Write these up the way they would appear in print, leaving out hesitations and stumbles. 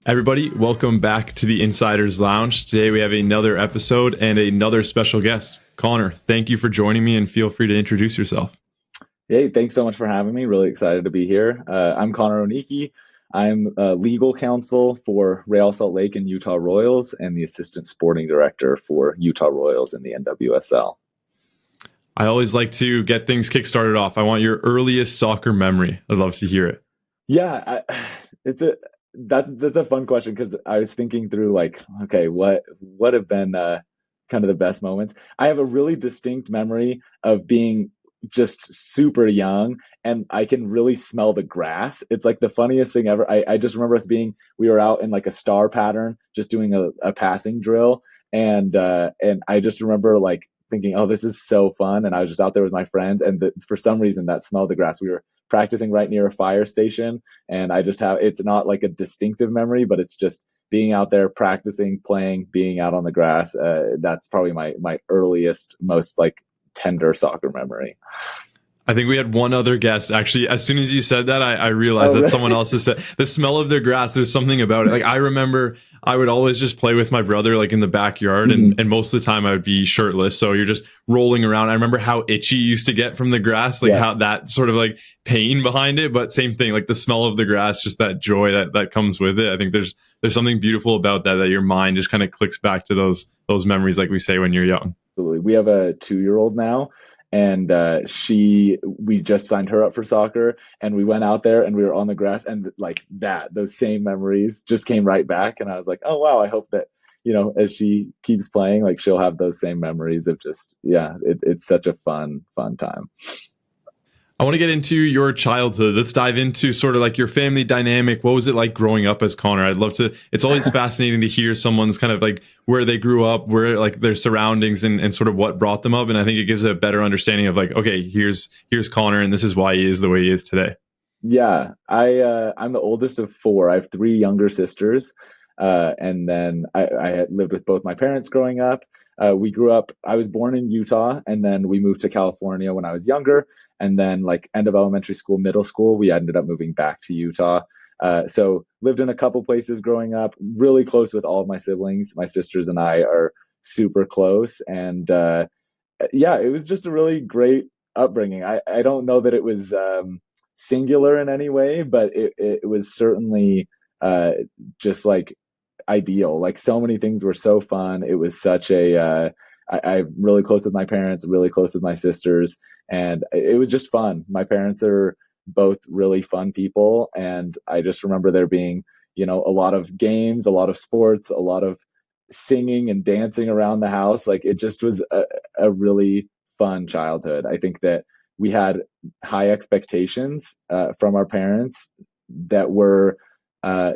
Everybody, welcome back to the Insiders Lounge. Today we have another episode and another special guest. Connor, thank you for joining me and feel free to introduce yourself. Hey, thanks so much for having me. Really excited to be here. I'm Connor Oniki. I'm legal counsel for Real Salt Lake and Utah Royals and the assistant sporting director for Utah Royals in the NWSL. I always like to get things kickstarted off. I want your earliest soccer memory. I'd love to hear it. Yeah, that's a fun question because I was thinking through like, okay, what have been kind of the best moments? I have a really distinct memory of being just super young and I can really smell the grass. It's like the funniest thing ever. I just remember we were out in like a star pattern, just doing a passing drill. And I just remember like thinking, oh, this is so fun. And I was just out there with my friends. And for some reason that smell of the grass, we were practicing right near a fire station. And it's not like a distinctive memory, but it's just being out there practicing, playing, being out on the grass. That's probably my earliest, most like tender soccer memory. I think we had one other guest. Actually, as soon as you said that, I realized that someone else has said the smell of their grass. There's something about it. Like I remember I would always just play with my brother like in the backyard and most of the time I would be shirtless. So you're just rolling around. I remember how itchy you used to get from the grass, like how that sort of like pain behind it. But same thing, like the smell of the grass, just that joy that comes with it. I think there's something beautiful about that your mind just kind of clicks back to those memories, like we say when you're young. Absolutely. We have a 2-year-old now. And we just signed her up for soccer and we went out there and we were on the grass and like those same memories just came right back. And I was like, oh, wow, I hope that, as she keeps playing, like she'll have those same memories of just, it's such a fun time. I want to get into your childhood. Let's dive into sort of like your family dynamic. What was it like growing up as Connor? I'd love to. It's always fascinating to hear someone's kind of like where they grew up, where like their surroundings and sort of what brought them up. And I think it gives a better understanding of like, okay, here's Connor and this is why he is the way he is today. Yeah, I'm the oldest of four. I have three younger sisters. And then I had lived with both my parents growing up. I was born in Utah and then we moved to California when I was younger. And then like end of elementary school, middle school, we ended up moving back to Utah. So lived in a couple places growing up, really close with all of my siblings. My sisters and I are super close. And it was just a really great upbringing. I don't know that it was singular in any way, but it was certainly just like ideal. Like so many things were so fun. It was such I'm really close with my parents, really close with my sisters, and it was just fun. My parents are both really fun people, and I just remember there being, a lot of games, a lot of sports, a lot of singing and dancing around the house. Like it just was a really fun childhood. I think that we had high expectations from our parents that were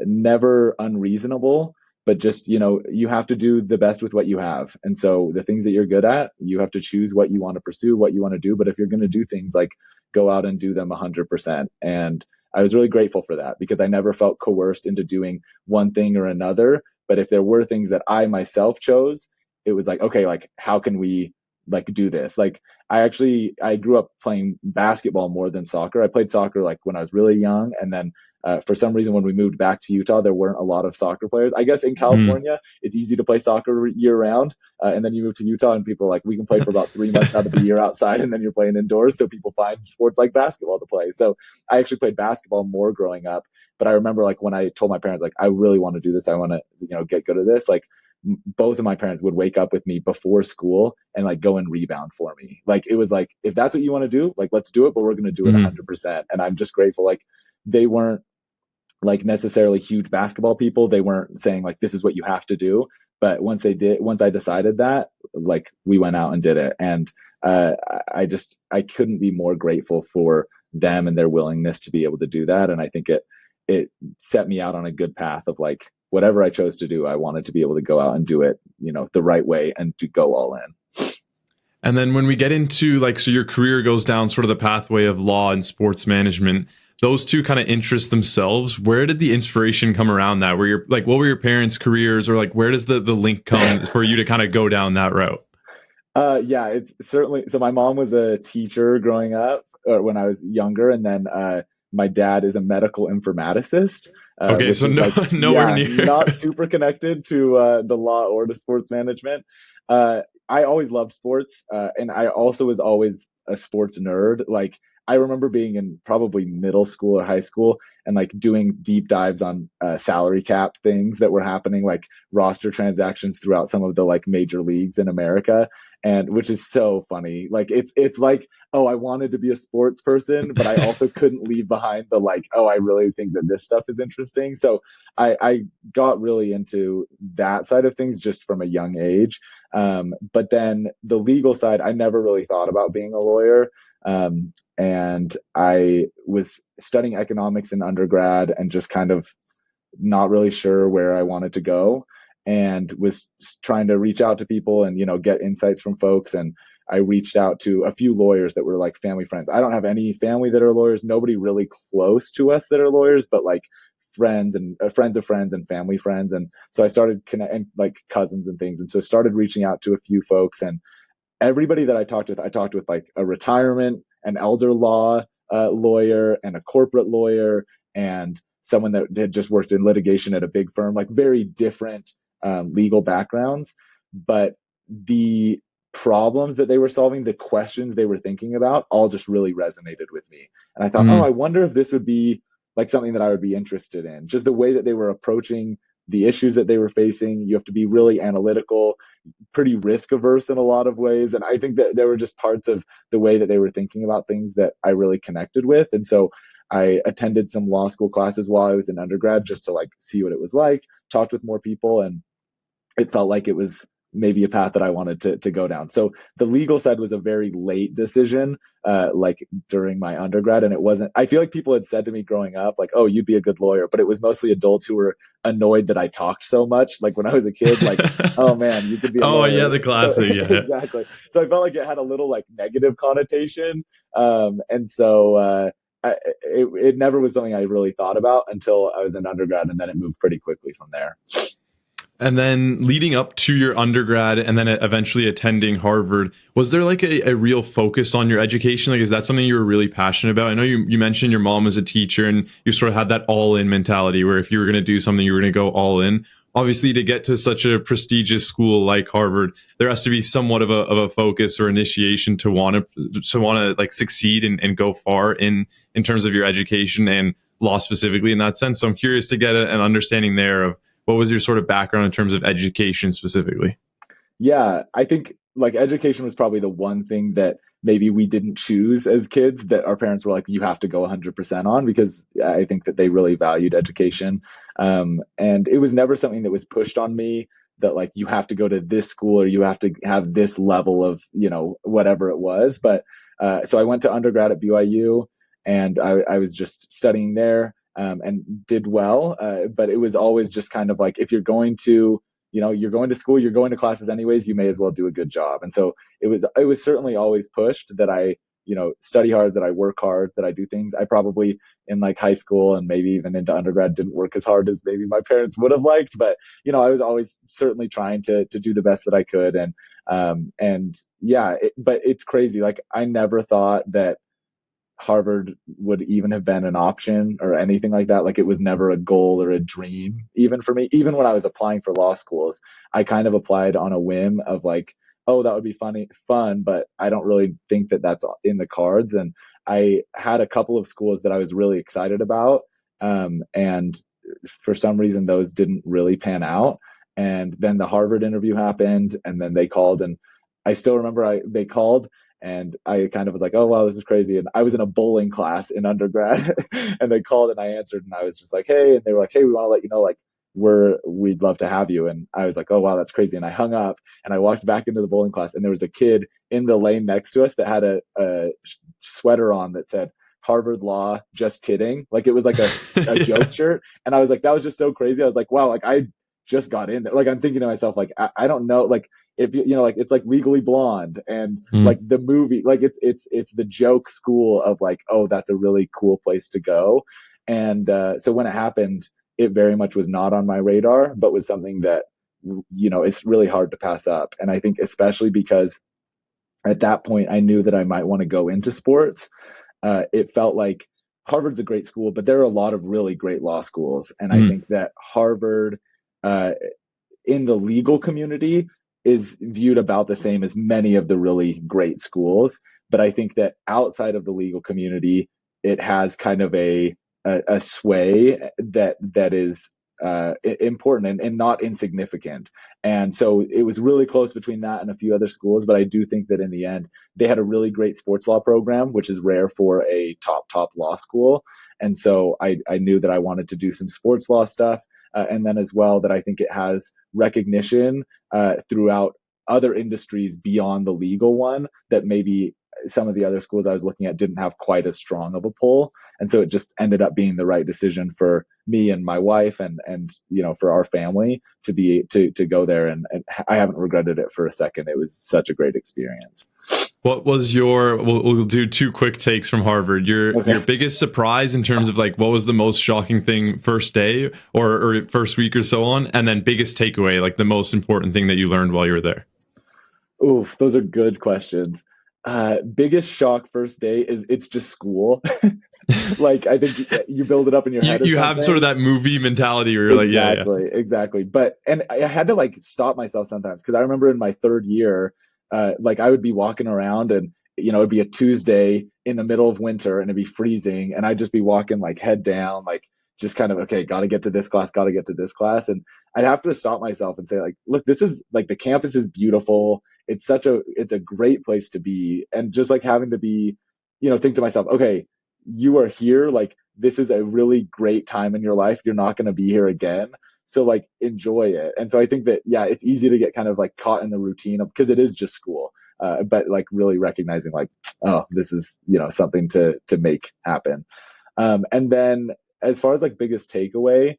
never unreasonable, but just, you have to do the best with what you have. And so the things that you're good at, you have to choose what you want to pursue, what you want to do. But if you're going to do things, like go out and do them 100%. And I was really grateful for that because I never felt coerced into doing one thing or another. But if there were things that I myself chose, it was like, okay, like how can we like do this? Like I grew up playing basketball more than soccer. I played soccer like when I was really young, and then for some reason, when we moved back to Utah, there weren't a lot of soccer players. I guess in California, it's easy to play soccer year round. And then you move to Utah and people are like, we can play for about 3 months out of the year outside and then you're playing indoors. So people find sports like basketball to play. So I actually played basketball more growing up. But I remember like when I told my parents, like, I really want to do this. I want to, get good at this. Like both of my parents would wake up with me before school and like go and rebound for me. Like it was like, if that's what you want to do, like, let's do it, but we're going to do it 100%. And I'm just grateful. Like they weren't like necessarily huge basketball people. They weren't saying like, this is what you have to do. But once I decided that, like we went out and did it. And I couldn't be more grateful for them and their willingness to be able to do that. And I think it set me out on a good path of like, whatever I chose to do, I wanted to be able to go out and do it, the right way and to go all in. And then when we get into like, so your career goes down sort of the pathway of law and sports management, those two kind of interests themselves. Where did the inspiration come around that? Where you're like, what were your parents' careers, or like, where does the link come for you to kind of go down that route? It's certainly, so my mom was a teacher growing up or when I was younger. And then my dad is a medical informaticist, Okay, which so is no, like, nowhere yeah, near. not super connected to the law or to sports management. Uh, I always loved sports, and I also was always a sports nerd. Like, I remember being in probably middle school or high school and like doing deep dives on salary cap things that were happening, like roster transactions throughout some of the like major leagues in America, and which is so funny. Like it's like, oh, I wanted to be a sports person, but I also couldn't leave behind the like, oh, I really think that this stuff is interesting. So I got really into that side of things just from a young age. But then the legal side, I never really thought about being a lawyer. And I was studying economics in undergrad and just kind of not really sure where I wanted to go, and was trying to reach out to people and, get insights from folks. And I reached out to a few lawyers that were like family friends. I don't have any family that are lawyers, nobody really close to us that are lawyers, but like friends and friends of friends and family friends. And so I started connecting, like cousins and things. And so started reaching out to a few folks, and everybody that I talked with like a retirement, an elder law lawyer, and a corporate lawyer, and someone that had just worked in litigation at a big firm, like very different legal backgrounds. But the problems that they were solving, the questions they were thinking about, all just really resonated with me. And I thought, oh, I Mm, wonder if this would be like something that I would be interested in. Just the way that they were approaching the issues that they were facing. You have to be really analytical, pretty risk averse in a lot of ways. And I think that there were just parts of the way that they were thinking about things that I really connected with. And so I attended some law school classes while I was in undergrad just to like see what it was like, talked with more people, and it felt like it was maybe a path that I wanted to go down. So the legal side was a very late decision, like during my undergrad. And it wasn't, I feel like people had said to me growing up, like, oh, you'd be a good lawyer, but it was mostly adults who were annoyed that I talked so much. Like when I was a kid, like, oh man, you could be a oh yeah, lawyer. the So classic. Yeah. exactly. So I felt like it had a little like negative connotation. And so, it never was something I really thought about until I was in undergrad, and then it moved pretty quickly from there. And then leading up to your undergrad and then eventually attending Harvard, was there like a real focus on your education? Like, is that something you were really passionate about? I know you mentioned your mom was a teacher and you sort of had that all in mentality where if you were going to do something, you were going to go all in. Obviously, to get to such a prestigious school like Harvard, there has to be somewhat of a focus or initiation to want to like succeed and go far in terms of your education and law specifically in that sense. So I'm curious to get an understanding there of what was your sort of background in terms of education specifically? Yeah, I think like education was probably the one thing that maybe we didn't choose as kids that our parents were like, you have to go 100% on, because I think that they really valued education. And it was never something that was pushed on me that like you have to go to this school or you have to have this level of, whatever it was. But so I went to undergrad at BYU, and I was just studying there, and did well. But it was always just kind of like, if you're going to, you're going to school, you're going to classes anyways, you may as well do a good job. And so it was certainly always pushed that I, study hard, that I work hard, that I do things. I probably in like high school and maybe even into undergrad didn't work as hard as maybe my parents would have liked, but I was always certainly trying to do the best that I could. And yeah, but it's crazy. Like I never thought that Harvard would even have been an option or anything like that. Like it was never a goal or a dream, even for me. Even when I was applying for law schools, I kind of applied on a whim of like, oh, that would be fun, but I don't really think that that's in the cards. And I had a couple of schools that I was really excited about. And for some reason, those didn't really pan out. And then the Harvard interview happened, and then they called, and I still remember they called, and I kind of was like, oh, wow, this is crazy. And I was in a bowling class in undergrad and they called and I answered, and I was just like, hey, and they were like, hey, we want to let you know, like, we'd love to have you. And I was like, oh, wow, that's crazy. And I hung up and I walked back into the bowling class, and there was a kid in the lane next to us that had a sweater on that said Harvard Law, just kidding. Like it was like a yeah. joke shirt. And I was like, that was just so crazy. I was like, wow, like I just got in there. Like I'm thinking to myself, like, I don't know, like if like it's like Legally Blonde and like Mm. the movie, like it's the joke school of like, oh, that's a really cool place to go. And so when it happened, it very much was not on my radar, but was something that it's really hard to pass up. And I think especially because at that point I knew that I might want to go into sports. It felt like Harvard's a great school, but there are a lot of really great law schools. And I Mm. think that Harvard, in the legal community, is viewed about the same as many of the really great schools. But I think that outside of the legal community, it has kind of a sway that is important and not insignificant. And so it was really close between that and a few other schools. But I do think that in the end, they had a really great sports law program, which is rare for a top law school. And so I knew that I wanted to do some sports law stuff. And then as well, that I think it has recognition throughout other industries beyond the legal one that maybe some of the other schools I was looking at didn't have quite as strong of a pull. And so it just ended up being the right decision for me and my wife and for our family to go there. And I haven't regretted it for a second. It was such a great experience. What was we'll do 2 quick takes from Harvard. Your biggest surprise in terms of like, what was the most shocking thing first day or first week or so on? And then biggest takeaway, like the most important thing that you learned while you were there. Oof, those are good questions. Biggest shock first day is it's just school. Like, I think you build it up in your head. You have sort of that movie mentality where you're exactly. But, and I had to like stop myself sometimes, because I remember in my third year, like I would be walking around and, it'd be a Tuesday in the middle of winter and it'd be freezing. And I'd just be walking like head down, like just kind of, okay, got to get to this class, got to get to this class. And I'd have to stop myself and say like, look, this is like, the campus is beautiful. It's a great place to be. And just like having to be, think to myself, okay, you are here. Like, this is a really great time in your life. You're not going to be here again. So like, enjoy it. And so I think that, yeah, it's easy to get kind of like caught in the routine of, because it is just school. But like really recognizing like, oh, this is, something to make happen. And then as far as like biggest takeaway,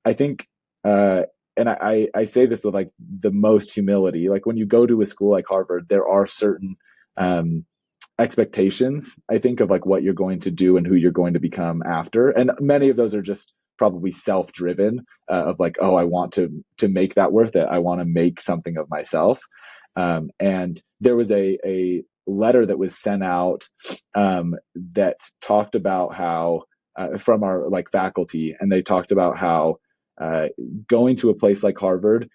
I think, and I say this with like the most humility, like when you go to a school like Harvard, there are certain expectations, I think, of like what you're going to do and who you're going to become after. And many of those are just probably self-driven, of like, oh, I want to make that worth it. I want to make something of myself. And there was a letter that was sent out that talked about how from our like faculty, and they talked about how going to a place like Harvard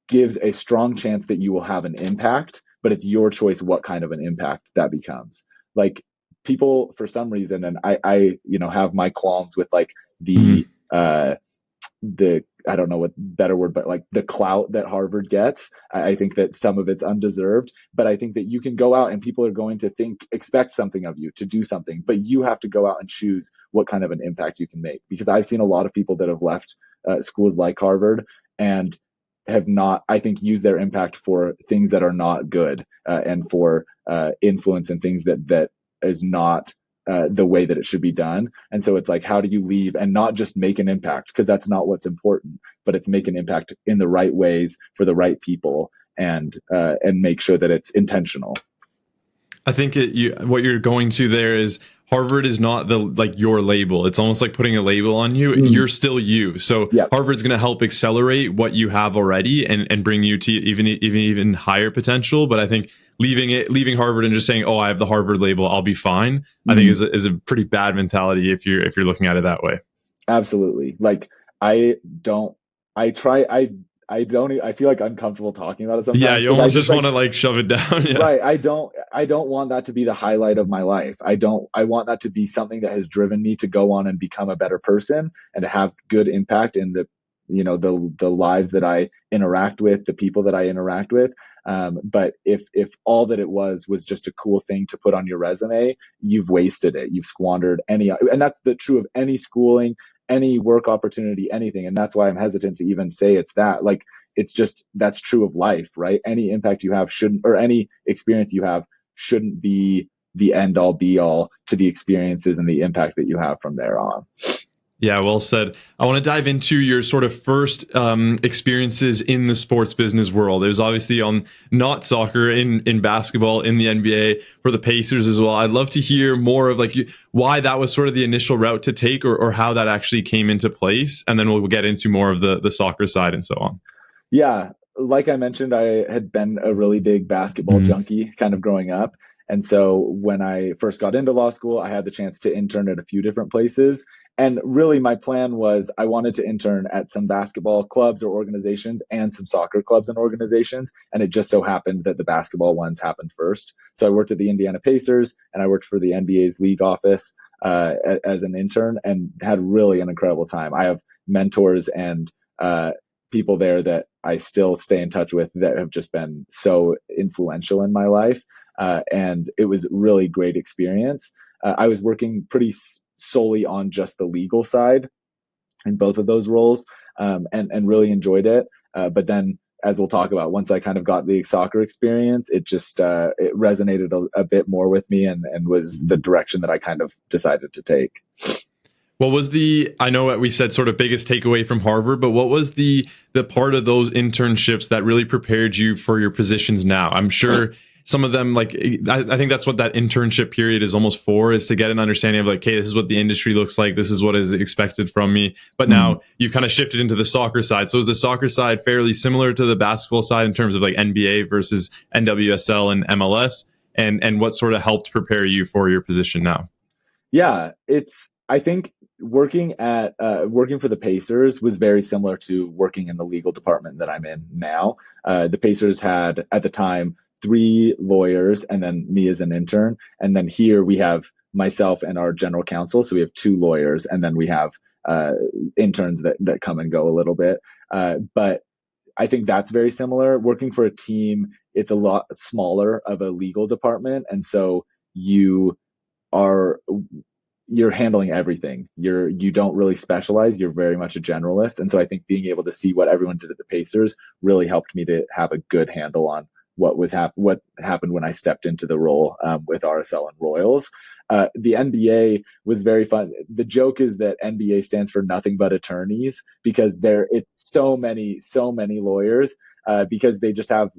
gives a strong chance that you will have an impact, but it's your choice what kind of an impact that becomes. Like, people, for some reason, and I have my qualms with like the I don't know what better word, but like the clout that Harvard gets. I think that some of it's undeserved, but I think that you can go out and people are going to expect something of you to do something, but you have to go out and choose what kind of an impact you can make. Because I've seen a lot of people that have left schools like Harvard and have not, I think, used their impact for things that are not good, and for influence and things that is not the way that it should be done. And so it's like, how do you leave and not just make an impact? Because that's not what's important, but it's make an impact in the right ways for the right people, and make sure that it's intentional. I think what you're going to there is Harvard is not your label. It's almost like putting a label on you. You're still you. So yep. Harvard's going to help accelerate what you have already and bring you to even higher potential. But I think leaving Harvard and just saying, oh, I have the Harvard label, I'll be fine, I think is a pretty bad mentality if you're looking at it that way. Absolutely. Like, I feel like uncomfortable talking about it sometimes. Yeah, you almost just want to like shove it down. Yeah. Right. I don't want that to be the highlight of my life. I want that to be something that has driven me to go on and become a better person and to have good impact in the lives that I interact with, the people that I interact with. But if all that it was just a cool thing to put on your resume, you've wasted it. You've squandered and that's true of any schooling, any work opportunity, anything. And that's why I'm hesitant to even say it's that. Like, it's just, that's true of life, right? Any impact you have or any experience you have shouldn't be the end all be all to the experiences and the impact that you have from there on. Yeah, well said. I want to dive into your sort of first experiences in the sports business world. It was obviously on not soccer, in basketball, in the NBA, for the Pacers as well. I'd love to hear more of why that was sort of the initial route to take, or how that actually came into place. And then we'll get into more of the soccer side and so on. Yeah, like I mentioned, I had been a really big basketball junkie kind of growing up. And so when I first got into law school, I had the chance to intern at a few different places. And really, my plan was I wanted to intern at some basketball clubs or organizations and some soccer clubs and organizations. And it just so happened that the basketball ones happened first. So I worked at the Indiana Pacers and I worked for the NBA's league office as an intern and had really an incredible time. I have mentors and people there that I still stay in touch with that have just been so influential in my life. And it was really great experience. I was working pretty solely on just the legal side in both of those roles, and really enjoyed it. But then, as we'll talk about, once I kind of got the soccer experience, it just it resonated a bit more with me and was the direction that I kind of decided to take. What was I know we said sort of biggest takeaway from Harvard, but what was the part of those internships that really prepared you for your positions now? I'm sure some of them, like, I think that's what that internship period is almost for, is to get an understanding of like, hey, this is what the industry looks like. This is what is expected from me. But now you've kind of shifted into the soccer side. So is the soccer side fairly similar to the basketball side in terms of like NBA versus NWSL and MLS? And what sort of helped prepare you for your position now? Yeah, I think working for the Pacers was very similar to working in the legal department that I'm in now. The Pacers had at the time 3 lawyers and then me as an intern. And then here we have myself and our general counsel. So we have 2 lawyers and then we have interns that come and go a little bit. But I think that's very similar. Working for a team, it's a lot smaller of a legal department. And so you're handling everything. You don't really specialize. You're very much a generalist. And so I think being able to see what everyone did at the Pacers really helped me to have a good handle on what happened when I stepped into the role with RSL and Royals. The NBA was very fun. The joke is that NBA stands for nothing but attorneys because it's so many lawyers because they just have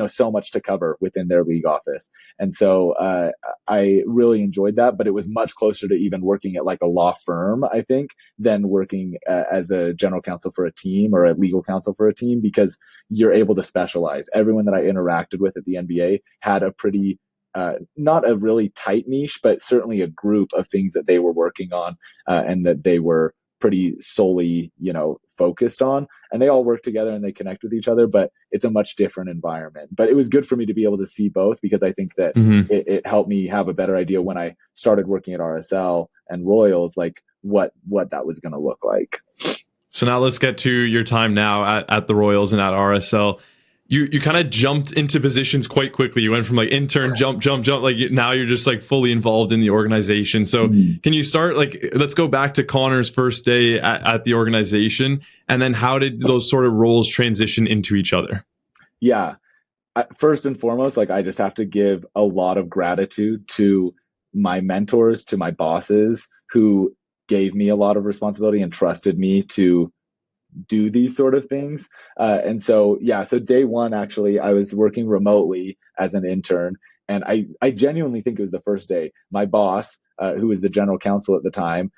so much to cover within their league office. And so I really enjoyed that, but it was much closer to even working at like a law firm, I think, than working as a general counsel for a team or a legal counsel for a team, because you're able to specialize. Everyone that I interacted with at the NBA had a pretty not a really tight niche, but certainly a group of things that they were working on and that they were pretty solely, focused on. And they all work together and they connect with each other, but it's a much different environment. But it was good for me to be able to see both, because I think that it helped me have a better idea when I started working at RSL and Royals, like what that was going to look like. So now let's get to your time now at the Royals and at RSL. You kind of jumped into positions quite quickly. You went from like intern, jump. Like now you're just like fully involved in the organization. So can you start, like, let's go back to Connor's first day at the organization. And then how did those sort of roles transition into each other? Yeah. First and foremost, like, I just have to give a lot of gratitude to my mentors, to my bosses who gave me a lot of responsibility and trusted me to do these sort of things. And so day one, actually, I was working remotely as an intern. And I genuinely think it was the first day. My boss, who was the general counsel at the time,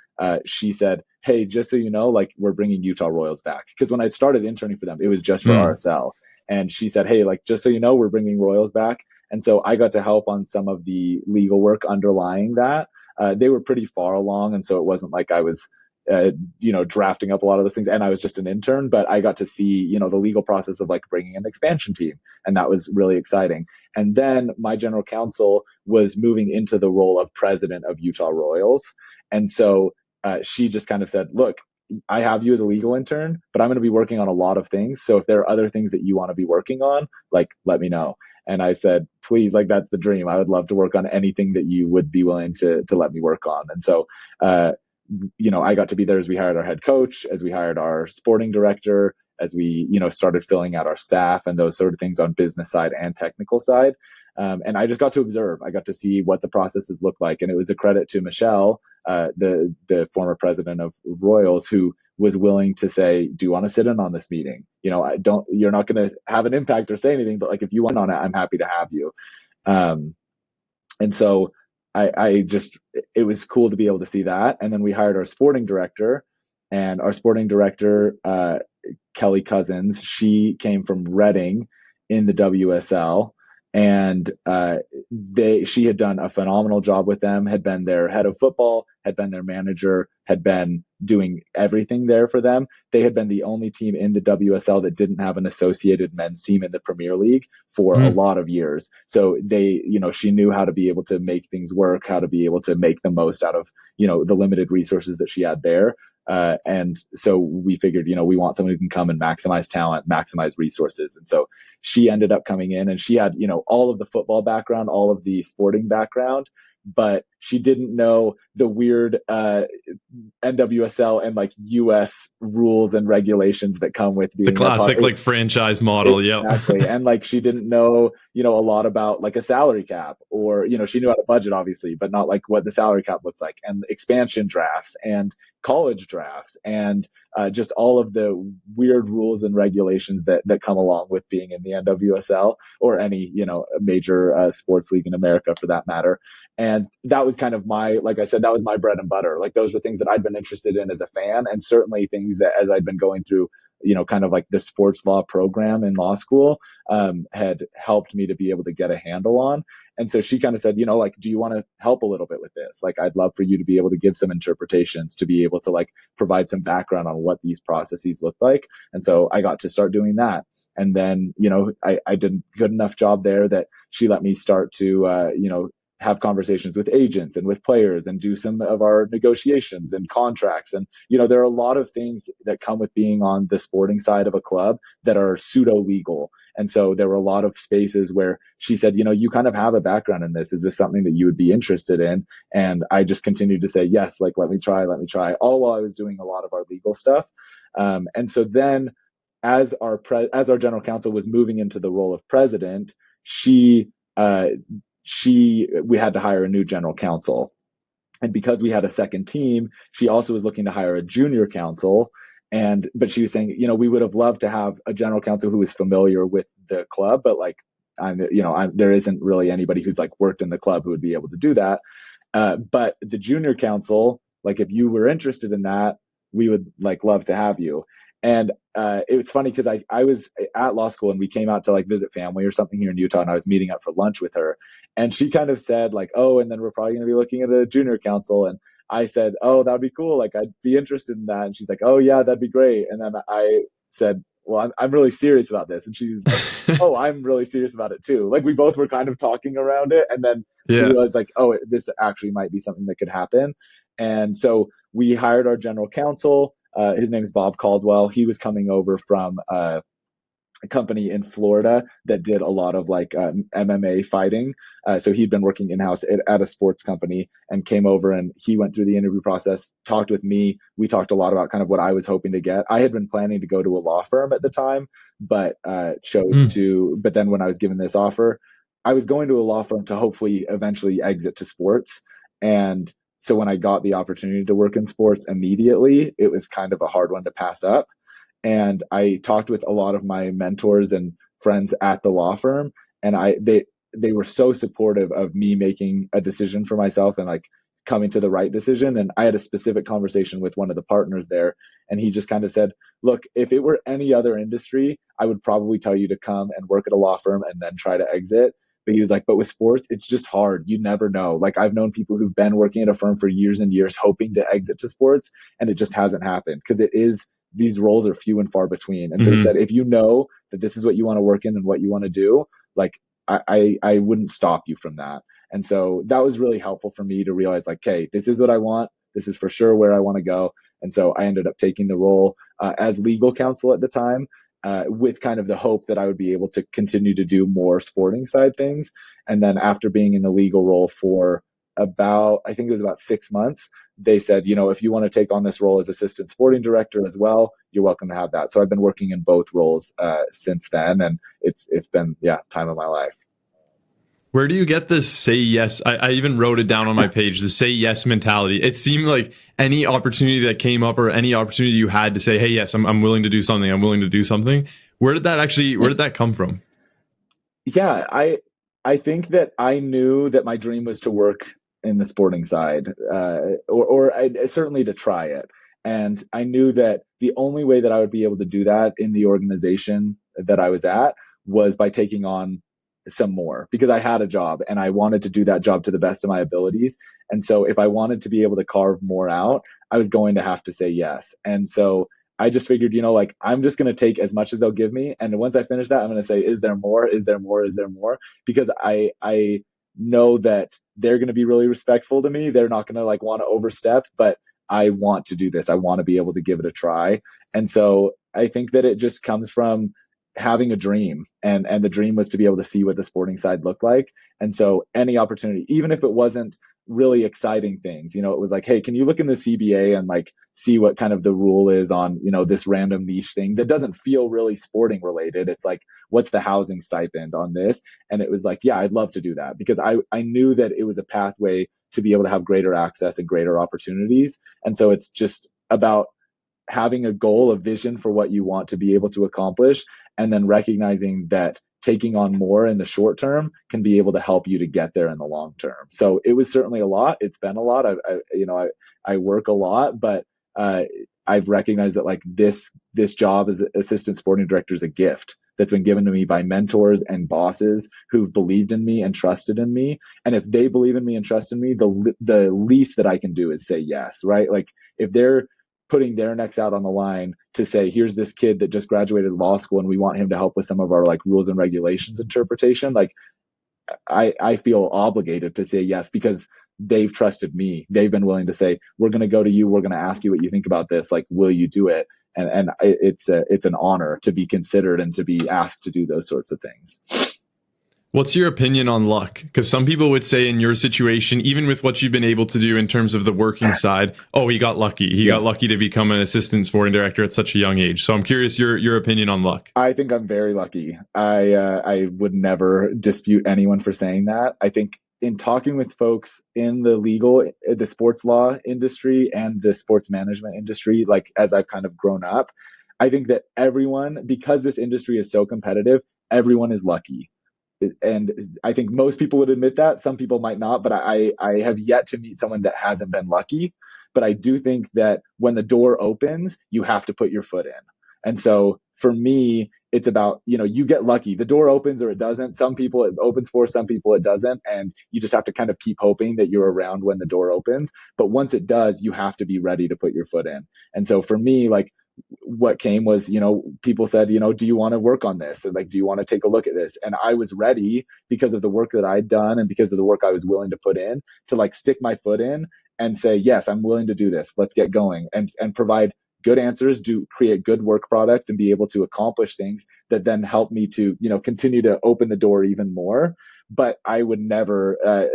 she said, hey, just so you know, like, we're bringing Utah Royals back. Because when I started interning for them, it was just for RSL. And she said, hey, like, just so you know, we're bringing Royals back. And so I got to help on some of the legal work underlying that. They were pretty far along. And so it wasn't like I was drafting up a lot of those things, and I was just an intern, but I got to see, the legal process of like bringing an expansion team, and that was really exciting. And then my general counsel was moving into the role of president of Utah Royals, and so she just kind of said, look, I have you as a legal intern, but I'm going to be working on a lot of things. So if there are other things that you want to be working on, like, let me know. And I said, please, like, that's the dream. I would love to work on anything that you would be willing to let me work on. And so I got to be there as we hired our head coach, as we hired our sporting director, as we, started filling out our staff and those sort of things on business side and technical side. And I just got to observe. I got to see what the processes look like. And it was a credit to Michelle, the former president of Royals, who was willing to say, do you want to sit in on this meeting? You're not going to have an impact or say anything, but like, if you want on it, I'm happy to have you. And so it was cool to be able to see that. And then we hired our sporting director, and our sporting director, Kelly Cousins, she came from Reading in the WSL. And she had done a phenomenal job with them, had been their head of football, had been their manager, had been doing everything there for them. They had been the only team in the WSL that didn't have an associated men's team in the Premier League for a lot of years. So she knew how to be able to make things work, how to be able to make the most out of, the limited resources that she had there. And so we figured, we want someone who can come and maximize talent, maximize resources. And so she ended up coming in, and she had, all of the football background, all of the sporting background, but she didn't know the weird NWSL and like US rules and regulations that come with being the classic like franchise model. Exactly. Yep. And like she didn't know, a lot about like a salary cap, or, she knew how to budget obviously, but not like what the salary cap looks like, and expansion drafts and college drafts, and just all of the weird rules and regulations that come along with being in the NWSL or any, major sports league in America for that matter. And that was kind of like I said, that was my bread and butter. Like those were things that I'd been interested in as a fan, and certainly things that as I'd been going through, kind of like the sports law program in law school, had helped me to be able to get a handle on. And so she kind of said, like, do you want to help a little bit with this? Like, I'd love for you to be able to give some interpretations, to be able to like provide some background on what these processes look like. And so I got to start doing that. And then, I did a good enough job there that she let me start to, have conversations with agents and with players and do some of our negotiations and contracts. And, there are a lot of things that come with being on the sporting side of a club that are pseudo legal. And so there were a lot of spaces where she said, you kind of have a background in this. Is this something that you would be interested in? And I just continued to say, yes, like, let me try, all while I was doing a lot of our legal stuff. And so then as our general counsel was moving into the role of president, we had to hire a new general counsel. And because we had a second team, she also was looking to hire a junior counsel. But she was saying, we would have loved to have a general counsel who was familiar with the club, but like, there isn't really anybody who's like worked in the club who would be able to do that. But the junior counsel, like if you were interested in that, we would like love to have you. And it was funny because I was at law school and we came out to like visit family or something here in Utah, and I was meeting up for lunch with her, and she kind of said like, oh, and then we're probably going to be looking at a junior counsel. And I said, oh, that'd be cool. Like I'd be interested in that. And she's like, oh yeah, that'd be great. And then I said, well, I'm really serious about this. And she's like, oh, I'm really serious about it too. Like we both were kind of talking around it. And then we realized like, oh, this actually might be something that could happen. And so we hired our general counsel. His name is Bob Caldwell. He was coming over from a company in Florida that did a lot of like MMA fighting. So he'd been working in-house at a sports company and came over, and he went through the interview process, talked with me. We talked a lot about kind of what I was hoping to get. I had been planning to go to a law firm at the time, but chose to, but then when I was given this offer, I was going to a law firm to hopefully eventually exit to sports. And so when I got the opportunity to work in sports immediately, it was kind of a hard one to pass up. And I talked with a lot of my mentors and friends at the law firm, and they were so supportive of me making a decision for myself and like coming to the right decision. And I had a specific conversation with one of the partners there, and he just kind of said, look, if it were any other industry, I would probably tell you to come and work at a law firm and then try to exit. But he was like, but with sports, it's just hard. You never know. Like I've known people who've been working at a firm for years and years hoping to exit to sports, and it just hasn't happened because these roles are few and far between. And so he said, if you know that this is what you want to work in and what you want to do, like I wouldn't stop you from that. And so that was really helpful for me to realize like, okay, this is what I want. This is for sure where I want to go. And so I ended up taking the role as legal counsel at the time, with kind of the hope that I would be able to continue to do more sporting side things. And then after being in the legal role for I think it was about 6 months, they said, if you want to take on this role as assistant sporting director as well, you're welcome to have that. So I've been working in both roles since then, and it's been, time of my life. Where do you get this say yes? I even wrote it down on my page, the say yes mentality. It seemed like any opportunity that came up or any opportunity you had to say, hey, yes, I'm willing to do something. I'm willing to do something. Where did that come from? Yeah, I think that I knew that my dream was to work in the sporting side, or certainly to try it. And I knew that the only way that I would be able to do that in the organization that I was at was by taking on some more because I had a job and I wanted to do that job to the best of my abilities. And so if I wanted to be able to carve more out, I was going to have to say yes. And so I just figured, like, I'm just going to take as much as they'll give me. And once I finish that, I'm going to say, is there more? Is there more? Is there more? Because I know that they're going to be really respectful to me. They're not going to like want to overstep, but I want to do this. I want to be able to give it a try. And so I think that it just comes from having a dream, and the dream was to be able to see what the sporting side looked like. And so any opportunity, even if it wasn't really exciting things, it was like, hey, can you look in the CBA and like see what kind of the rule is on, this random niche thing that doesn't feel really sporting related. It's like, what's the housing stipend on this? And it was like, yeah, I'd love to do that, because I knew that it was a pathway to be able to have greater access and greater opportunities. And so it's just about having a goal, a vision for what you want to be able to accomplish, and then recognizing that taking on more in the short term can be able to help you to get there in the long term. So it was certainly a lot. It's been a lot. I work a lot, but I've recognized that like this job as assistant sporting director is a gift that's been given to me by mentors and bosses who've believed in me and trusted in me. And if they believe in me and trust in me, the least that I can do is say yes, right? Like if they're putting their necks out on the line to say, here's this kid that just graduated law school and we want him to help with some of our like rules and regulations interpretation, like I feel obligated to say yes, because they've trusted me. They've been willing to say, we're going to go to you, we're going to ask you what you think about this, like, will you do it? And it's an honor to be considered and to be asked to do those sorts of things. What's your opinion on luck? Because some people would say in your situation, even with what you've been able to do in terms of the working side, oh, he got lucky. He got lucky to become an assistant sporting director at such a young age. So I'm curious your opinion on luck. I think I'm very lucky. I would never dispute anyone for saying that. I think in talking with folks in the sports law industry and the sports management industry, like as I've kind of grown up, I think that everyone, because this industry is so competitive, everyone is lucky. And I think most people would admit that. Some people might not, but I have yet to meet someone that hasn't been lucky. But I do think that when the door opens, you have to put your foot in. And so for me, it's about, you get lucky. The door opens or it doesn't. Some people it opens for, some people it doesn't. And you just have to kind of keep hoping that you're around when the door opens. But once it does, you have to be ready to put your foot in. And so for me, like, what came was, people said, do you want to work on this? And like, do you want to take a look at this? And I was ready because of the work that I'd done and because of the work I was willing to put in to like stick my foot in and say, yes, I'm willing to do this. Let's get going and provide good answers, create good work product and be able to accomplish things that then help me to, continue to open the door even more. But I would never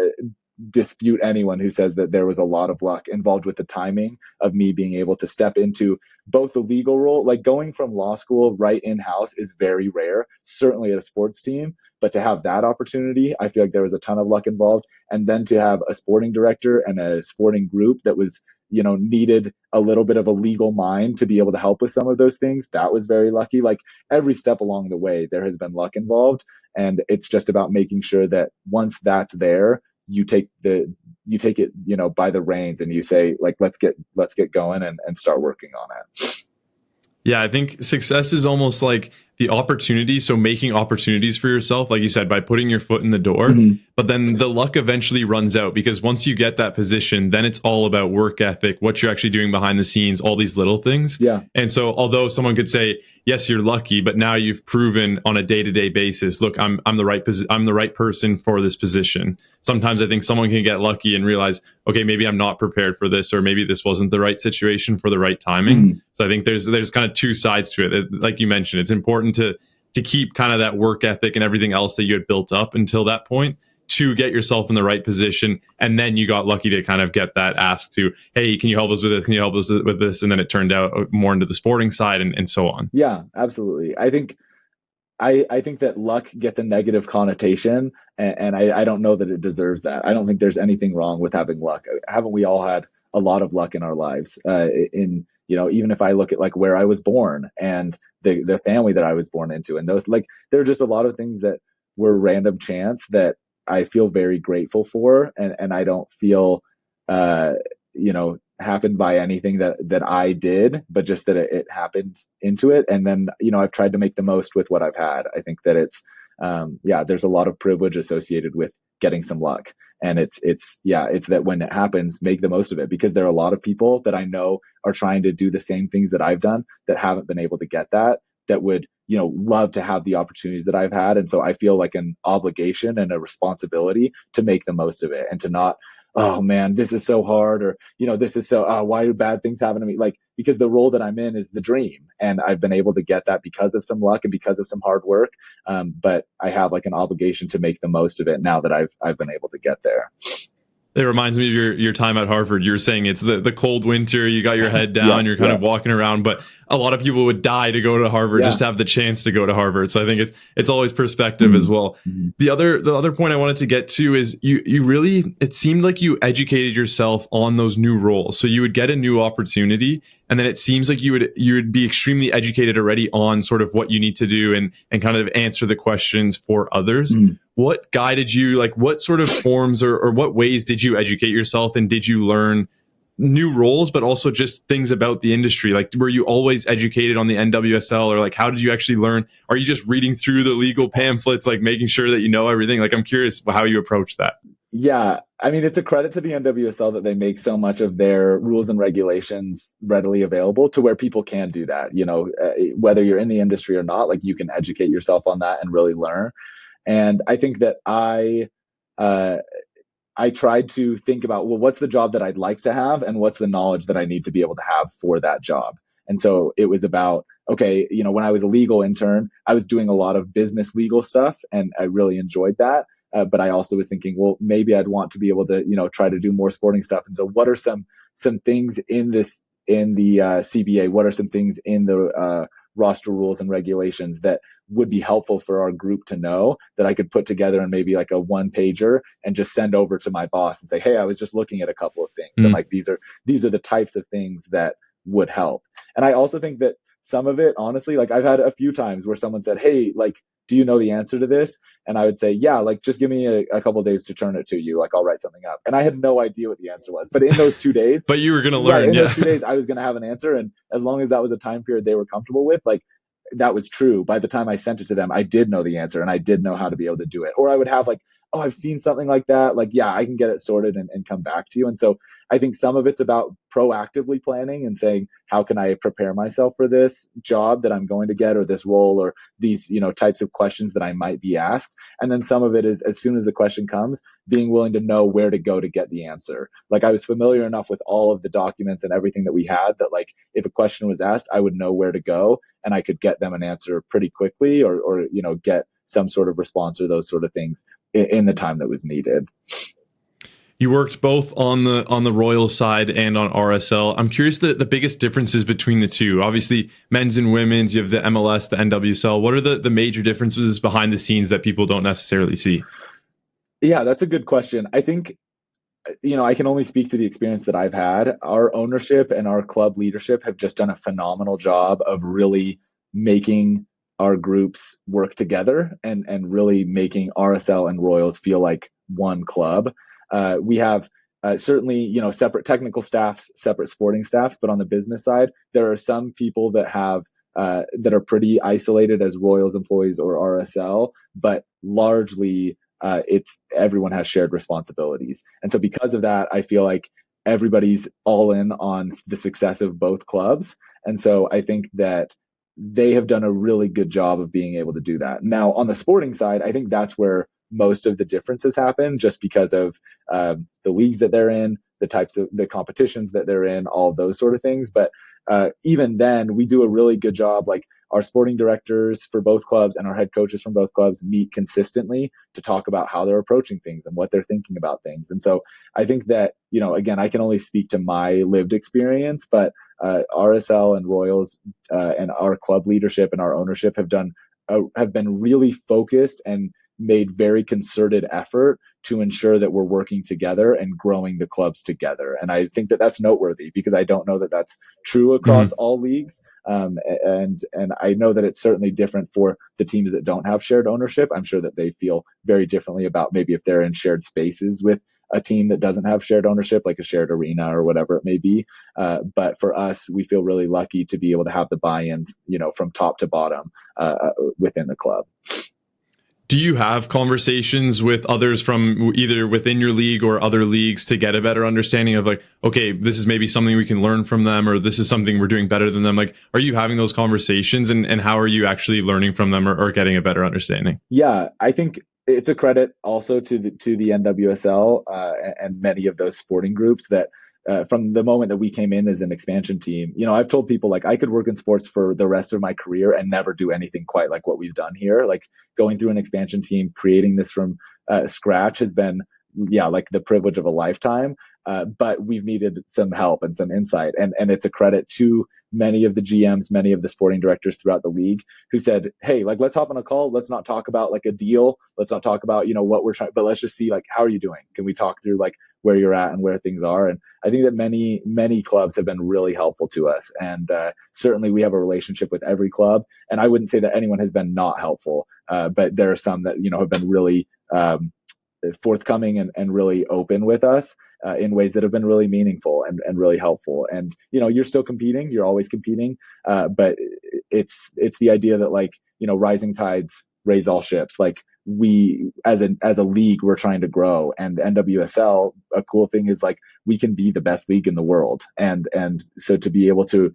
dispute anyone who says that there was a lot of luck involved with the timing of me being able to step into both the legal role, like going from law school right in-house is very rare, certainly at a sports team, but to have that opportunity, I feel like there was a ton of luck involved. And then to have a sporting director and a sporting group that was, needed a little bit of a legal mind to be able to help with some of those things, that was very lucky. Like every step along the way, there has been luck involved. And it's just about making sure that once that's there, you take it, by the reins and you say, like, let's get going and start working on it. Yeah, I think success is almost like the opportunity. So making opportunities for yourself, like you said, by putting your foot in the door, but then the luck eventually runs out because once you get that position, then it's all about work ethic, what you're actually doing behind the scenes, all these little things. Yeah. And so although someone could say, yes, you're lucky, but now you've proven on a day-to-day basis, look, I'm the right person for this position. Sometimes I think someone can get lucky and realize, okay, maybe I'm not prepared for this, or maybe this wasn't the right situation for the right timing. So I think there's kind of two sides to it. Like you mentioned, it's important to keep kind of that work ethic and everything else that you had built up until that point to get yourself in the right position. And then you got lucky to kind of get that ask to, hey, can you help us with this? Can you help us with this? And then it turned out more into the sporting side and so on. Yeah, absolutely. I think that luck gets a negative connotation, and I don't know that it deserves that. I don't think there's anything wrong with having luck. Haven't we all had a lot of luck in our lives? Even if I look at like where I was born and the family that I was born into, and those, like, there are just a lot of things that were random chance that I feel very grateful for, and I don't feel happened by anything that I did, but just that it happened into it. And then, I've tried to make the most with what I've had. I think that it's there's a lot of privilege associated with getting some luck. And it's that when it happens, make the most of it, because there are a lot of people that I know are trying to do the same things that I've done that haven't been able to get that would, love to have the opportunities that I've had. And so I feel like an obligation and a responsibility to make the most of it, and to not, oh man, this is so hard, or, this is so, why do bad things happen to me? Like, because the role that I'm in is the dream, and I've been able to get that because of some luck and because of some hard work. But I have like an obligation to make the most of it now that I've been able to get there. It reminds me of your time at Harvard. You were saying it's the cold winter, you got your head down, you're kind of walking around, but a lot of people would die to go to Harvard just to have the chance to go to Harvard. So I think it's always perspective as well. The other point I wanted to get to is you really, it seemed like you educated yourself on those new roles. So you would get a new opportunity, and then it seems like you would be extremely educated already on sort of what you need to do and kind of answer the questions for others. What guided you, like what sort of forms or what ways did you educate yourself, and did you learn new roles, but also just things about the industry? Like, were you always educated on the NWSL, or like, how did you actually learn? Are you just reading through the legal pamphlets, like making sure that you know everything? Like, I'm curious how you approach that. Yeah, I mean, it's a credit to the NWSL that they make so much of their rules and regulations readily available to where people can do that. Whether you're in the industry or not, like you can educate yourself on that and really learn. And I think that I tried to think about, well, what's the job that I'd like to have, and what's the knowledge that I need to be able to have for that job. And so it was about, okay, when I was a legal intern, I was doing a lot of business legal stuff, and I really enjoyed that. But I also was thinking, well, maybe I'd want to be able to, try to do more sporting stuff. And so what are some things in the CBA? What are some things in the roster rules and regulations that would be helpful for our group to know, that I could put together in maybe like a one pager and just send over to my boss and say, hey, I was just looking at a couple of things. And like, these are the types of things that would help. And I also think that some of it, honestly, like I've had a few times where someone said, hey, like, do you know the answer to this? And I would say, yeah, like just give me a couple of days to turn it to you. Like I'll write something up. And I had no idea what the answer was. But in those 2 days, but you were going to learn. In those 2 days, I was going to have an answer. And as long as that was a time period they were comfortable with, like that was true. By the time I sent it to them, I did know the answer and I did know how to be able to do it. Or I would have like, oh, I've seen something like that. Like, yeah, I can get it sorted and come back to you. And so I think some of it's about proactively planning and saying, how can I prepare myself for this job that I'm going to get, or this role, or these, types of questions that I might be asked. And then some of it is, as soon as the question comes, being willing to know where to go to get the answer. Like I was familiar enough with all of the documents and everything that we had that like, if a question was asked, I would know where to go and I could get them an answer pretty quickly, or get some sort of response or those sort of things in the time that was needed. You worked both on the Royal side and on RSL. I'm curious the biggest differences between the two. Obviously, men's and women's, you have the MLS, the NWSL. What are the major differences behind the scenes that people don't necessarily see? Yeah, that's a good question. I think, I can only speak to the experience that I've had. Our ownership and our club leadership have just done a phenomenal job of really making our groups work together and really making RSL and Royals feel like one club. We have certainly, separate technical staffs, separate sporting staffs, but on the business side, there are some people that have that are pretty isolated as Royals employees or RSL, but largely it's everyone has shared responsibilities. And so because of that, I feel like everybody's all in on the success of both clubs. And so I think that they have done a really good job of being able to do that. Now, on the sporting side, I think that's where most of the differences happen, just because of the leagues that they're in, the types of the competitions that they're in, all of those sort of things. But even then, we do a really good job. Like our sporting directors for both clubs and our head coaches from both clubs meet consistently to talk about how they're approaching things and what they're thinking about things. And so I think that, again, I can only speak to my lived experience, but RSL and Royals and our club leadership and our ownership have been really focused and made very concerted effort to ensure that we're working together and growing the clubs together. And I think that that's noteworthy, because I don't know that that's true across all leagues. And I know that it's certainly different for the teams that don't have shared ownership. I'm sure that they feel very differently about maybe if they're in shared spaces with a team that doesn't have shared ownership, like a shared arena or whatever it may be. But for us, we feel really lucky to be able to have the buy-in, from top to bottom within the club. Do you have conversations with others from either within your league or other leagues to get a better understanding of like, okay, this is maybe something we can learn from them, or this is something we're doing better than them? Like, are you having those conversations, and how are you actually learning from them, or getting a better understanding? Yeah, I think it's a credit also to the NWSL and many of those sporting groups that from the moment that we came in as an expansion team, I've told people like I could work in sports for the rest of my career and never do anything quite like what we've done here. Like going through an expansion team, creating this from scratch has been, yeah, like the privilege of a lifetime. But we've needed some help and some insight. And it's a credit to many of the GMs, many of the sporting directors throughout the league who said, hey, like, let's hop on a call. Let's not talk about like a deal. Let's not talk about, what we're trying, but let's just see like, how are you doing? Can we talk through like where you're at and where things are? And I think that many clubs have been really helpful to us. And certainly we have a relationship with every club. And I wouldn't say that anyone has been not helpful, but there are some that, have been really forthcoming and really open with us in ways that have been really meaningful and really helpful. And you're still competing, you're always competing, but it's the idea that like rising tides raise all ships. Like we as a league, we're trying to grow, and NWSL, a cool thing is like we can be the best league in the world, and so to be able to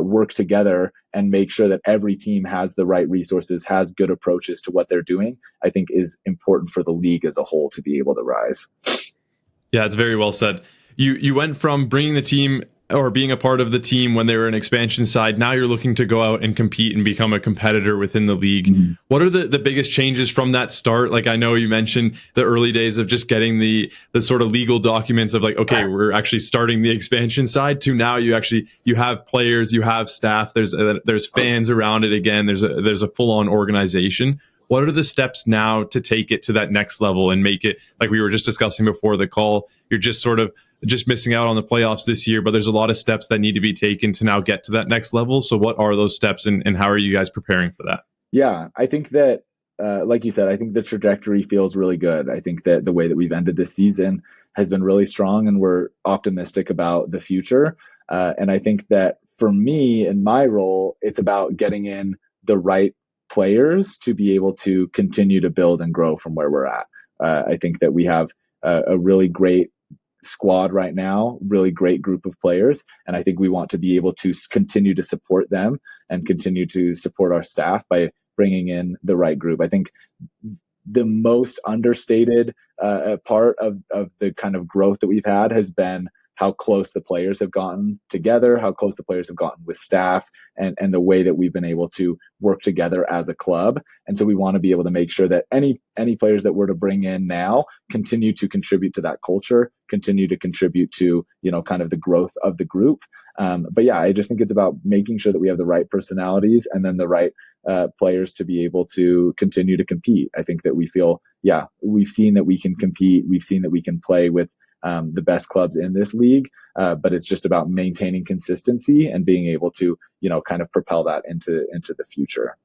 work together and make sure that every team has the right resources, has good approaches to what they're doing, I think is important for the league as a whole to be able to rise. Yeah, it's very well said. You went from bringing the team or being a part of the team when they were an expansion side. Now you're looking to go out and compete and become a competitor within the league. Mm-hmm. What are the biggest changes from that start? Like I know you mentioned the early days of just getting the sort of legal documents of like, okay, we're actually starting the expansion side, to now you have players, you have staff, there's fans around it again, there's a full-on organization. What are the steps now to take it to that next level and make it, like we were just discussing before the call, you're just sort of just missing out on the playoffs this year, but there's a lot of steps that need to be taken to now get to that next level. So what are those steps, and how are you guys preparing for that? Yeah, I think that, like you said, I think the trajectory feels really good. I think that the way that we've ended this season has been really strong, and we're optimistic about the future. And I think that for me, in my role, it's about getting in the right players to be able to continue to build and grow from where we're at. I think that we have a really great squad right now, really great group of players, and I think we want to be able to continue to support them and continue to support our staff by bringing in the right group. I think the most understated part of the kind of growth that we've had has been how close the players have gotten together, how close the players have gotten with staff, and the way that we've been able to work together as a club. And so we want to be able to make sure that any players that we're to bring in now continue to contribute to that culture, continue to contribute to, kind of the growth of the group. But yeah, I just think it's about making sure that we have the right personalities and then the right players to be able to continue to compete. I think that we feel, yeah, we've seen that we can compete. We've seen that we can play with the best clubs in this league, but it's just about maintaining consistency and being able to, kind of propel that into the future.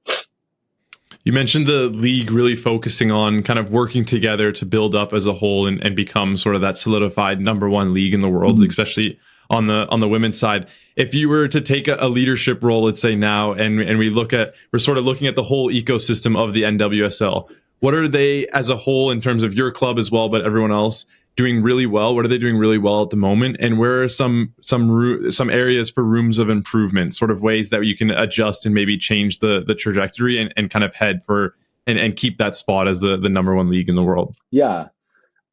You mentioned the league really focusing on kind of working together to build up as a whole and become sort of that solidified number one league in the world, mm-hmm. especially on the women's side. If you were to take a leadership role, let's say now, and we're sort of looking at the whole ecosystem of the NWSL, what are they as a whole in terms of your club as well, but everyone else doing really well? What are they doing really well at the moment? And where are some areas for rooms of improvement, sort of ways that you can adjust and maybe change the trajectory and kind of head for and keep that spot as the number one league in the world? Yeah,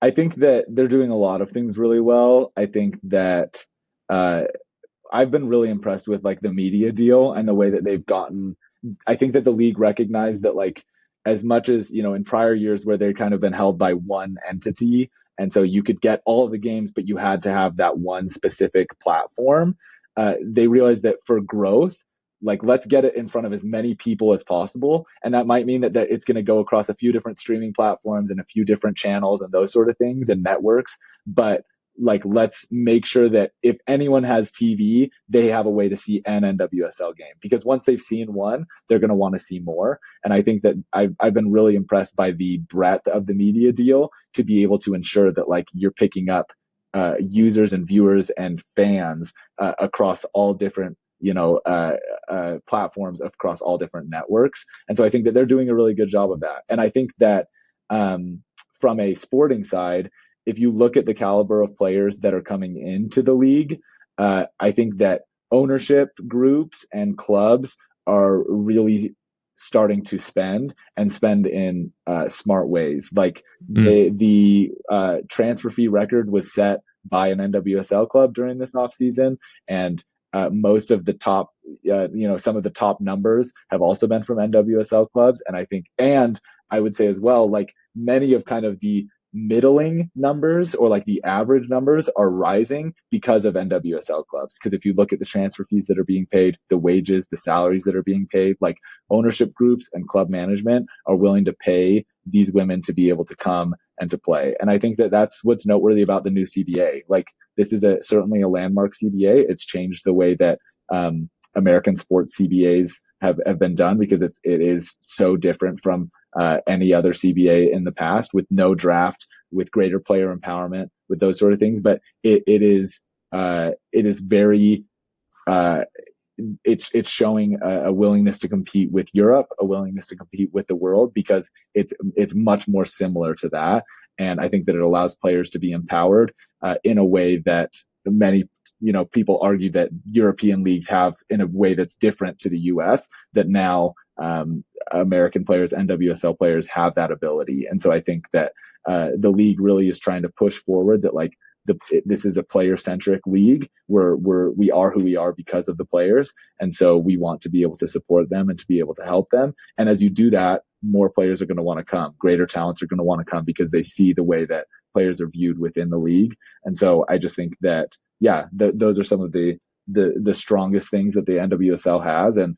I think that they're doing a lot of things really well. I think that I've been really impressed with like the media deal and the way that they've gotten. I think that the league recognized that like as much as, in prior years where they've kind of been held by one entity, and so you could get all of the games, but you had to have that one specific platform. They realized that for growth, like let's get it in front of as many people as possible. And that might mean that it's going to go across a few different streaming platforms and a few different channels and those sort of things and networks. But like, let's make sure that if anyone has TV, they have a way to see an NWSL game, because once they've seen one, they're going to want to see more. And I think that I've been really impressed by the breadth of the media deal to be able to ensure that like you're picking up users and viewers and fans across all different platforms across all different networks. And so I think that they're doing a really good job of that. And I think that from a sporting side, if you look at the caliber of players that are coming into the league, I think that ownership groups and clubs are really starting to spend in smart ways. Like the transfer fee record was set by an NWSL club during this offseason, and most of the top, some of the top numbers have also been from NWSL clubs. And I would say as well, like many of kind of the middling numbers or like the average numbers are rising because of NWSL clubs. Because if you look at the transfer fees that are being paid, the wages, the salaries that are being paid, like ownership groups and club management are willing to pay these women to be able to come and to play. And I think that that's what's noteworthy about the new CBA. Like this is certainly a landmark CBA. It's changed the way that American sports CBAs have been done, because it is so different from any other CBA in the past, with no draft, with greater player empowerment, with those sort of things. But it is very it's showing a willingness to compete with Europe, a willingness to compete with the world, because it's much more similar to that. And I think that it allows players to be empowered in a way that many people argue that European leagues have, in a way that's different to the US, that now American players, NWSL players, have that ability. And so I think that the league really is trying to push forward that like this is a player-centric league where we are who we are because of the players. And so we want to be able to support them and to be able to help them. And as you do that, more players are going to want to come. Greater talents are going to want to come because they see the way that players are viewed within the league. And so I just think that, those are some of the strongest things that the NWSL has. And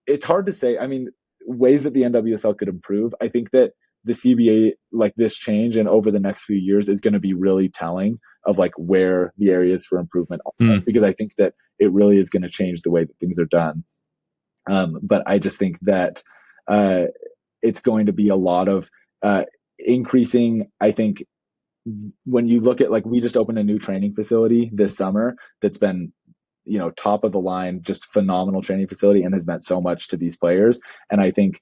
it's hard to say, I mean, ways that the NWSL could improve. I think that the CBA, like this change and over the next few years, is going to be really telling of like where the areas for improvement are, because I think that it really is going to change the way that things are done. But I just think that it's going to be a lot of increasing. I think when you look at, like, we just opened a new training facility this summer that's been, top of the line, just phenomenal training facility, and has meant so much to these players. And I think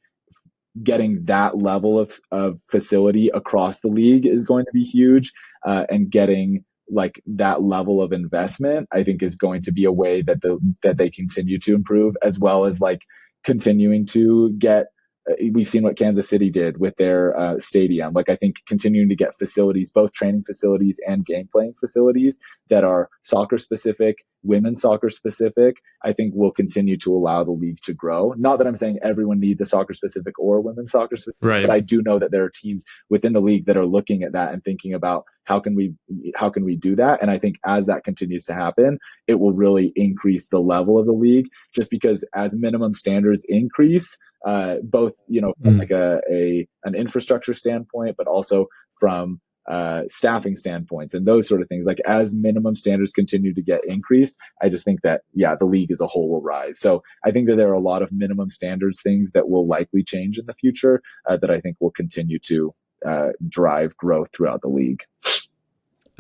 getting that level of facility across the league is going to be huge, and getting like that level of investment, I think, is going to be a way that they continue to improve, as well as like continuing to get. We've seen what Kansas City did with their stadium. Like, I think continuing to get facilities, both training facilities and game playing facilities, that are soccer specific, women's soccer specific, I think will continue to allow the league to grow. Not that I'm saying everyone needs a soccer specific or women's soccer specific, right, but I do know that there are teams within the league that are looking at that and thinking about how can we do that. And I think as that continues to happen, it will really increase the level of the league, just because as minimum standards increase, both, from like an infrastructure standpoint, but also from staffing standpoints and those sort of things. Like, as minimum standards continue to get increased, I just think that, the league as a whole will rise. So I think that there are a lot of minimum standards things that will likely change in the future, that I think will continue to drive growth throughout the league.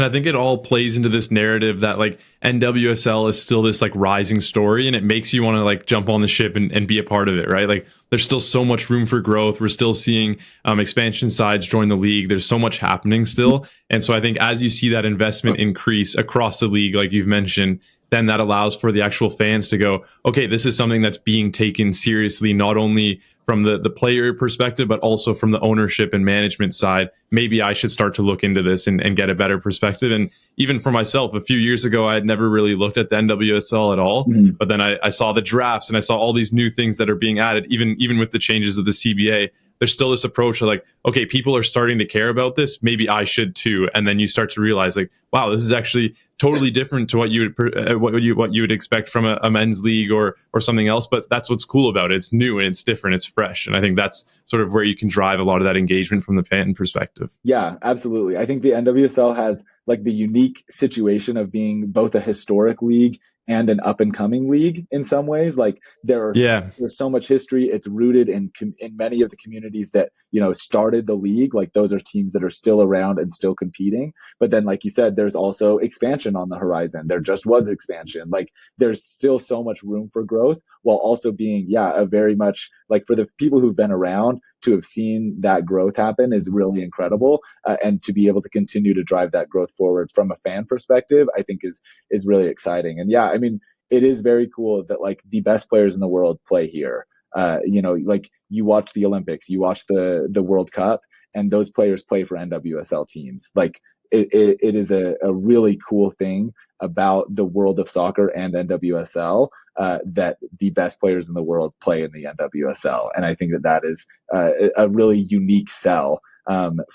And I think it all plays into this narrative that like NWSL is still this like rising story, and it makes you want to like jump on the ship and be a part of it, right? Like, there's still so much room for growth. We're still seeing expansion sides join the league. There's so much happening still. And so I think as you see that investment increase across the league, like you've mentioned, then that allows for the actual fans to go, okay, this is something that's being taken seriously, not only from the player perspective, but also from the ownership and management side. Maybe I should start to look into this and get a better perspective. And even for myself, a few years ago, I had never really looked at the NWSL at all. Mm-hmm. But then I saw the drafts and I saw all these new things that are being added, even with the changes of the CBA. There's still this approach of like, okay, people are starting to care about this. Maybe I should too. And then you start to realize like, wow, this is actually totally different to what you would expect from a men's league or something else. But that's what's cool about it. It's new and it's different. It's fresh. And I think that's sort of where you can drive a lot of that engagement from the fan perspective. Yeah, absolutely. I think the NWSL has like the unique situation of being both a historic league and an up and coming league in some ways. Like Yeah. there's so much history. It's rooted in many of the communities that, started the league. Like those are teams that are still around and still competing. But then, like you said, there's also expansion on the horizon. There just was expansion. Like there's still so much room for growth, while also being, a very much like, for the people who've been around to have seen that growth happen is really incredible. And to be able to continue to drive that growth forward from a fan perspective, I think is really exciting. And I mean, it is very cool that like the best players in the world play here. Like you watch the Olympics, you watch the World Cup, and those players play for NWSL teams. Like it is a really cool thing about the world of soccer and NWSL, that the best players in the world play in the NWSL. And I think that is a really unique sell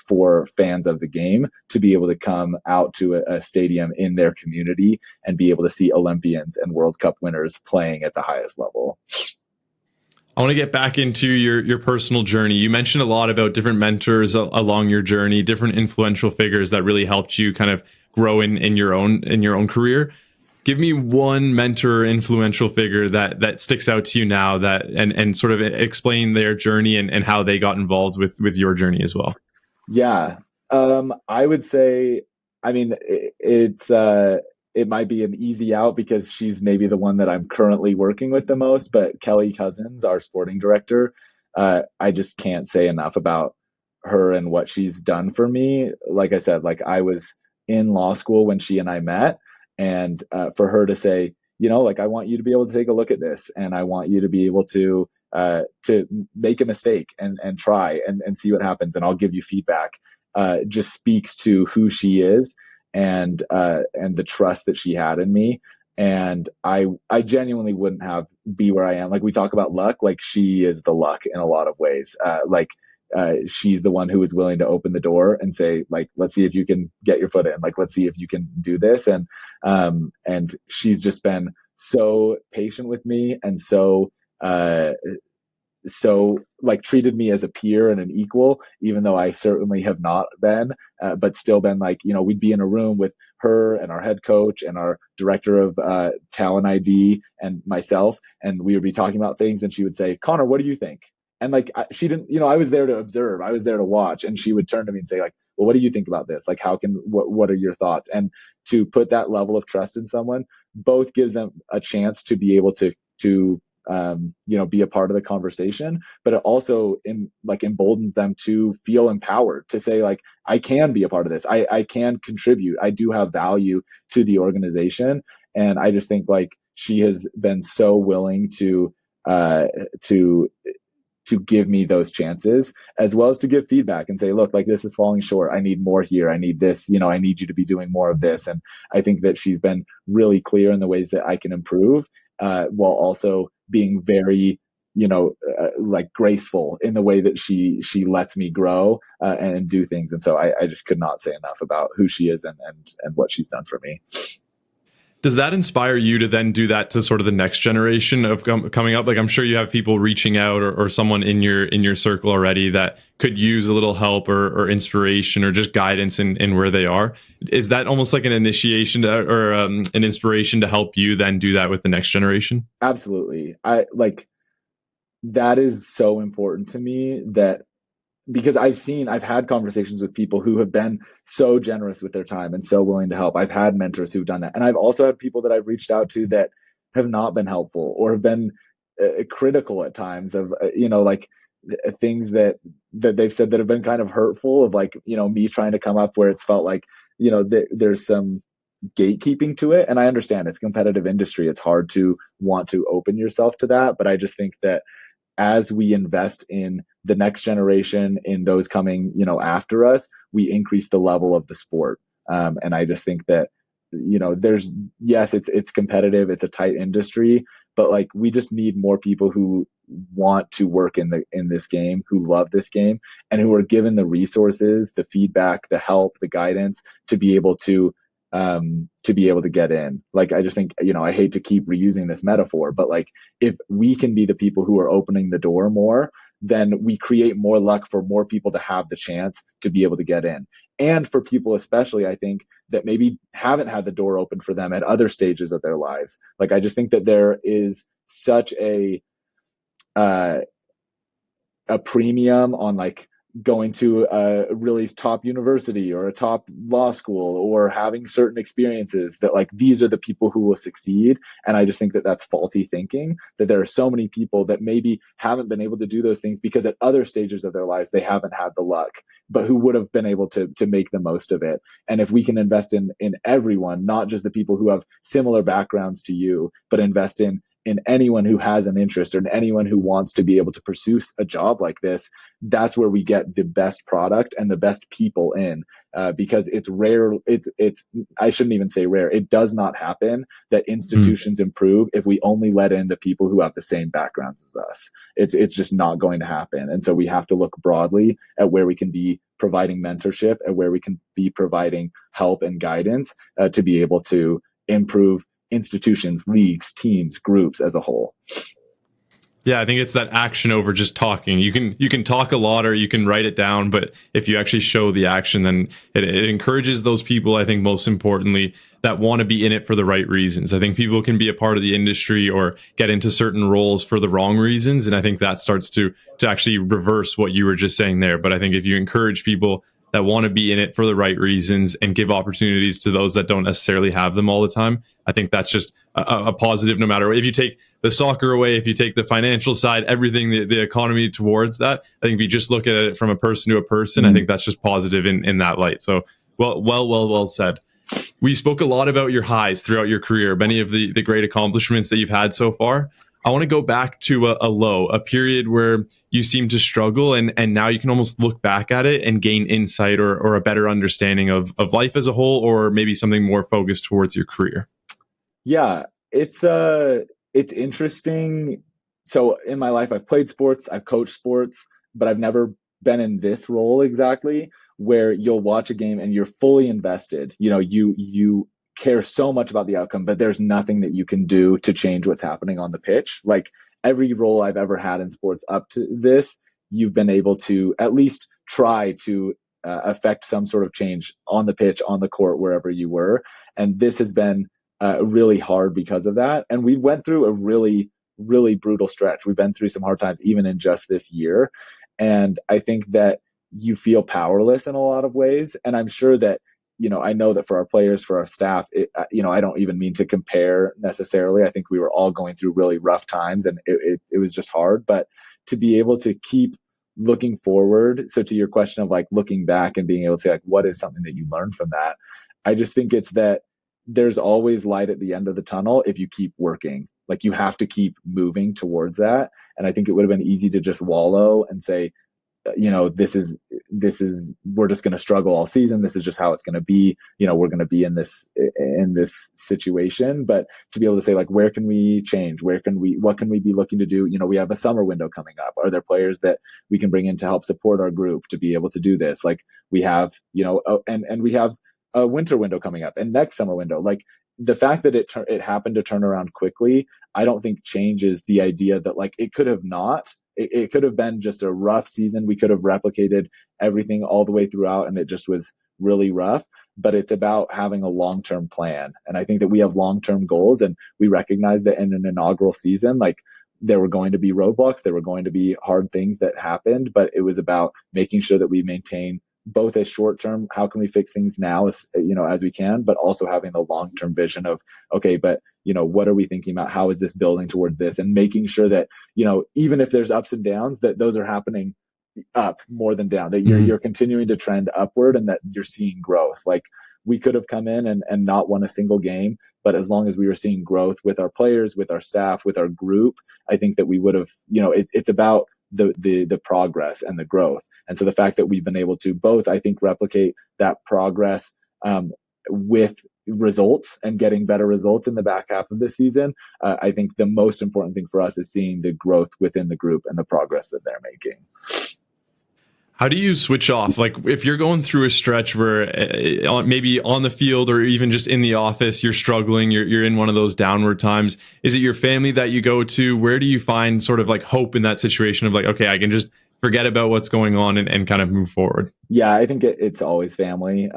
for fans of the game to be able to come out to a stadium in their community and be able to see Olympians and World Cup winners playing at the highest level. I want to get back into your personal journey. You mentioned a lot about different mentors along your journey, different influential figures that really helped you kind of grow in your own career. Give me one mentor or influential figure that sticks out to you now, that and sort of explain their journey and how they got involved with your journey as well. Yeah. I would say, I mean, it might be an easy out because she's maybe the one that I'm currently working with the most, but Kelly Cousins, our sporting director, I just can't say enough about her and what she's done for me. Like I said, like I was in law school when she and I met, and for her to say, like, I want you to be able to take a look at this, and I want you to be able to make a mistake and try and see what happens, and I'll give you feedback, just speaks to who she is and the trust that she had in me. And I genuinely wouldn't be where I am. Like we talk about luck, like she is the luck in a lot of ways. She's the one who is willing to open the door and say, like, let's see if you can get your foot in. Like, let's see if you can do this. And she's just been so patient with me and so like treated me as a peer and an equal, even though I certainly have not been, but still been like, we'd be in a room with her and our head coach and our director of talent ID and myself, and we would be talking about things, and she would say, Connor, what do you think? And like, she didn't, I was there to observe, I was there to watch, and she would turn to me and say, like, well, what do you think about this? Like, what are your thoughts? And to put that level of trust in someone both gives them a chance to be able to be a part of the conversation, but it also emboldens them to feel empowered to say, like, I can be a part of this. I can contribute. I do have value to the organization. And I just think like she has been so willing to give me those chances, as well as to give feedback and say, look, like this is falling short. I need more here. I need this, I need you to be doing more of this. And I think that she's been really clear in the ways that I can improve, while also being very, like graceful in the way that she lets me grow and do things. And so I just could not say enough about who she is and what she's done for me. Does that inspire you to then do that to sort of the next generation of coming up? Like, I'm sure you have people reaching out or someone in your circle already that could use a little help or inspiration or just guidance in where they are. Is that almost like an initiation or an inspiration to help you then do that with the next generation? Absolutely. That is so important to me, that because I've had conversations with people who have been so generous with their time and so willing to help. I've had mentors who've done that. And I've also had people that I've reached out to that have not been helpful or have been critical at times of, like things that they've said that have been kind of hurtful, of like, me trying to come up where it's felt like, there's some gatekeeping to it. And I understand it's a competitive industry. It's hard to want to open yourself to that. But I just think that as we invest in the next generation, in those coming, after us, we increase the level of the sport. And I just think that, it's competitive, it's a tight industry, but like we just need more people who want to work in this game, who love this game, and who are given the resources, the feedback, the help, the guidance to be able to get in. Like, I just think, I hate to keep reusing this metaphor, but like, if we can be the people who are opening the door more, then we create more luck for more people to have the chance to be able to get in. And for people, especially, I think that maybe haven't had the door open for them at other stages of their lives. Like, I just think that there is such a premium on like going to a really top university or a top law school or having certain experiences, that like these are the people who will succeed. And I just think that that's faulty thinking, that there are so many people that maybe haven't been able to do those things because at other stages of their lives they haven't had the luck, but who would have been able to make the most of it. And if we can invest in everyone, not just the people who have similar backgrounds to you, but invest in anyone who has an interest or anyone who wants to be able to pursue a job like this, that's where we get the best product and the best people in, because it's rare. I shouldn't even say rare. It does not happen that institutions improve if we only let in the people who have the same backgrounds as us. It's just not going to happen. And so we have to look broadly at where we can be providing mentorship and where we can be providing help and guidance to be able to improve institutions, leagues, teams, groups as a whole. Yeah, I think it's that action over just talking. You can talk a lot or you can write it down, but if you actually show the action, then it encourages those people, I think most importantly, that want to be in it for the right reasons. I think people can be a part of the industry or get into certain roles for the wrong reasons, and I think that starts to actually reverse what you were just saying there. But I think if you encourage people that want to be in it for the right reasons and give opportunities to those that don't necessarily have them all the time, I think that's just a positive no matter what. If you take the soccer away, if you take the financial side, everything, the economy towards that, I think if you just look at it from a person to a person, I think that's just positive in that light. So well said. We spoke a lot about your highs throughout your career, many of the great accomplishments that you've had so far. I want to go back to a low, a period where you seem to struggle, and now you can almost look back at it and gain insight or a better understanding of life as a whole, or maybe something more focused towards your career. Yeah, it's interesting. So in my life, I've played sports, I've coached sports, but I've never been in this role exactly, where you'll watch a game and you're fully invested. You know, you care so much about the outcome, but there's nothing that you can do to change what's happening on the pitch. Like every role I've ever had in sports up to this, you've been able to at least try to affect some sort of change on the pitch, on the court, wherever you were. And this has been really hard because of that. And we went through a really, really brutal stretch. We've been through some hard times, even in just this year. And I think that you feel powerless in a lot of ways. And I'm sure that, you know, I know that for our players, for our staff, I don't even mean to compare necessarily. I think we were all going through really rough times, and it was just hard. But to be able to keep looking forward, so to your question of like looking back and being able to say like, what is something that you learned from that? I just think it's that there's always light at the end of the tunnel if you keep working. Like you have to keep moving towards that. And I think it would have been easy to just wallow and say, you know, this is we're just going to struggle all season. This is just how it's going to be. You know, we're going to be in this situation. But to be able to say like, where can we change? What can we be looking to do? You know, we have a summer window coming up. Are there players that we can bring in to help support our group to be able to do this? Like we have, you know, and we have a winter window coming up and next summer window. Like the fact that it happened to turn around quickly, I don't think changes the idea that like it could have not. It could have been just a rough season. We could have replicated everything all the way throughout, and it just was really rough. But it's about having a long-term plan. And I think that we have long-term goals, and we recognize that in an inaugural season, like there were going to be roadblocks, there were going to be hard things that happened, but it was about making sure that we maintain both a short term, how can we fix things now as we can, but also having the long term vision of, okay, but you know, what are we thinking about? How is this building towards this? And making sure that, you know, even if there's ups and downs, that those are happening up more than down, that you're continuing to trend upward and that you're seeing growth. Like we could have come in and not won a single game, but as long as we were seeing growth with our players, with our staff, with our group, I think that we would have, you know, it's about the progress and the growth. And so the fact that we've been able to both, I think, replicate that progress with results and getting better results in the back half of the season, I think the most important thing for us is seeing the growth within the group and the progress that they're making. How do you switch off? Like if you're going through a stretch where maybe on the field or even just in the office, you're struggling, you're in one of those downward times. Is it your family that you go to? Where do you find sort of like hope in that situation of like, okay, I can just forget about what's going on and kind of move forward? Yeah, I think it's always family.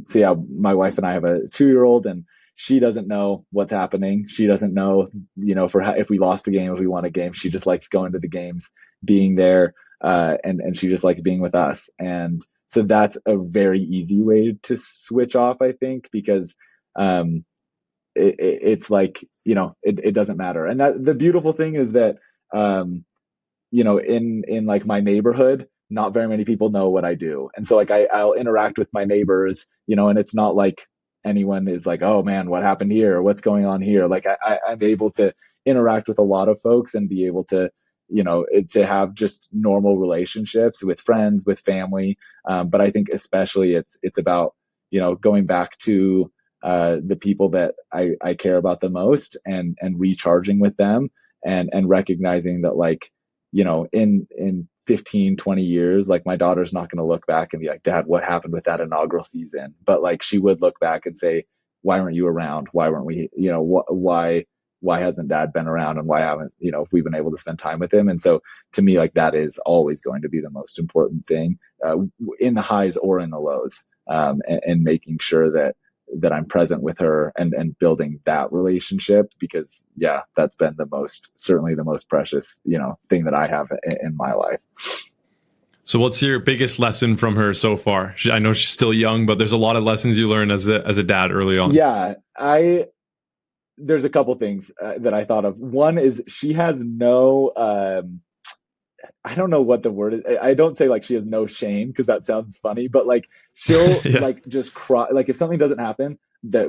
So yeah, my wife and I have a 2-year-old, and she doesn't know what's happening. She doesn't know, if we lost a game, if we won a game. She just likes going to the games, being there, and she just likes being with us. And so that's a very easy way to switch off, I think, because um, it's like, it doesn't matter. And that the beautiful thing is that um, in like my neighborhood, not very many people know what I do. And so like I'll interact with my neighbors, and it's not like anyone is like, oh man, what happened here? Or what's going on here? Like I'm able to interact with a lot of folks and be able to, to have just normal relationships with friends, with family. But I think especially it's about, going back to the people that I care about the most, and recharging with them, and recognizing that, like, in 15, 20 years, like my daughter's not going to look back and be like, Dad, what happened with that inaugural season? But like she would look back and say, why weren't you around? Why weren't we, why hasn't Dad been around, and why haven't, we been able to spend time with him? And so to me, like that is always going to be the most important thing, in the highs or in the lows, and making sure that I'm present with her, and building that relationship, because yeah, that's been certainly the most precious, thing that I have in my life. So what's your biggest lesson from her so far? I know she's still young, but there's a lot of lessons you learn as a dad early on. Yeah, there's a couple things that I thought of. One is she has no, I don't know what the word is. I don't say like she has no shame, because that sounds funny, but like she'll Yeah. like just cry. Like if something doesn't happen that,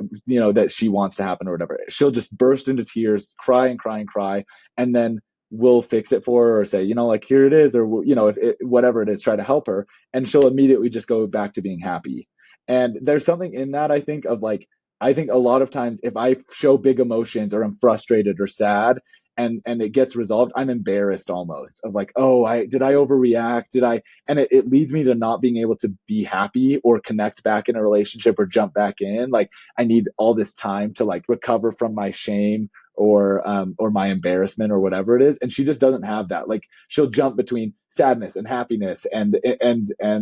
that she wants to happen or whatever, she'll just burst into tears, cry and cry and cry. And then we'll fix it for her, or say, like, here it is, or, whatever it is, try to help her. And she'll immediately just go back to being happy. And there's something in that, I think, of like, I think a lot of times if I show big emotions, or I'm frustrated or sad, and it gets resolved, I'm embarrassed almost, of like, oh, did I overreact? And it leads me to not being able to be happy or connect back in a relationship or jump back in. Like I need all this time to like recover from my shame, or my embarrassment, or whatever it is. And she just doesn't have that. Like she'll jump between sadness and happiness, and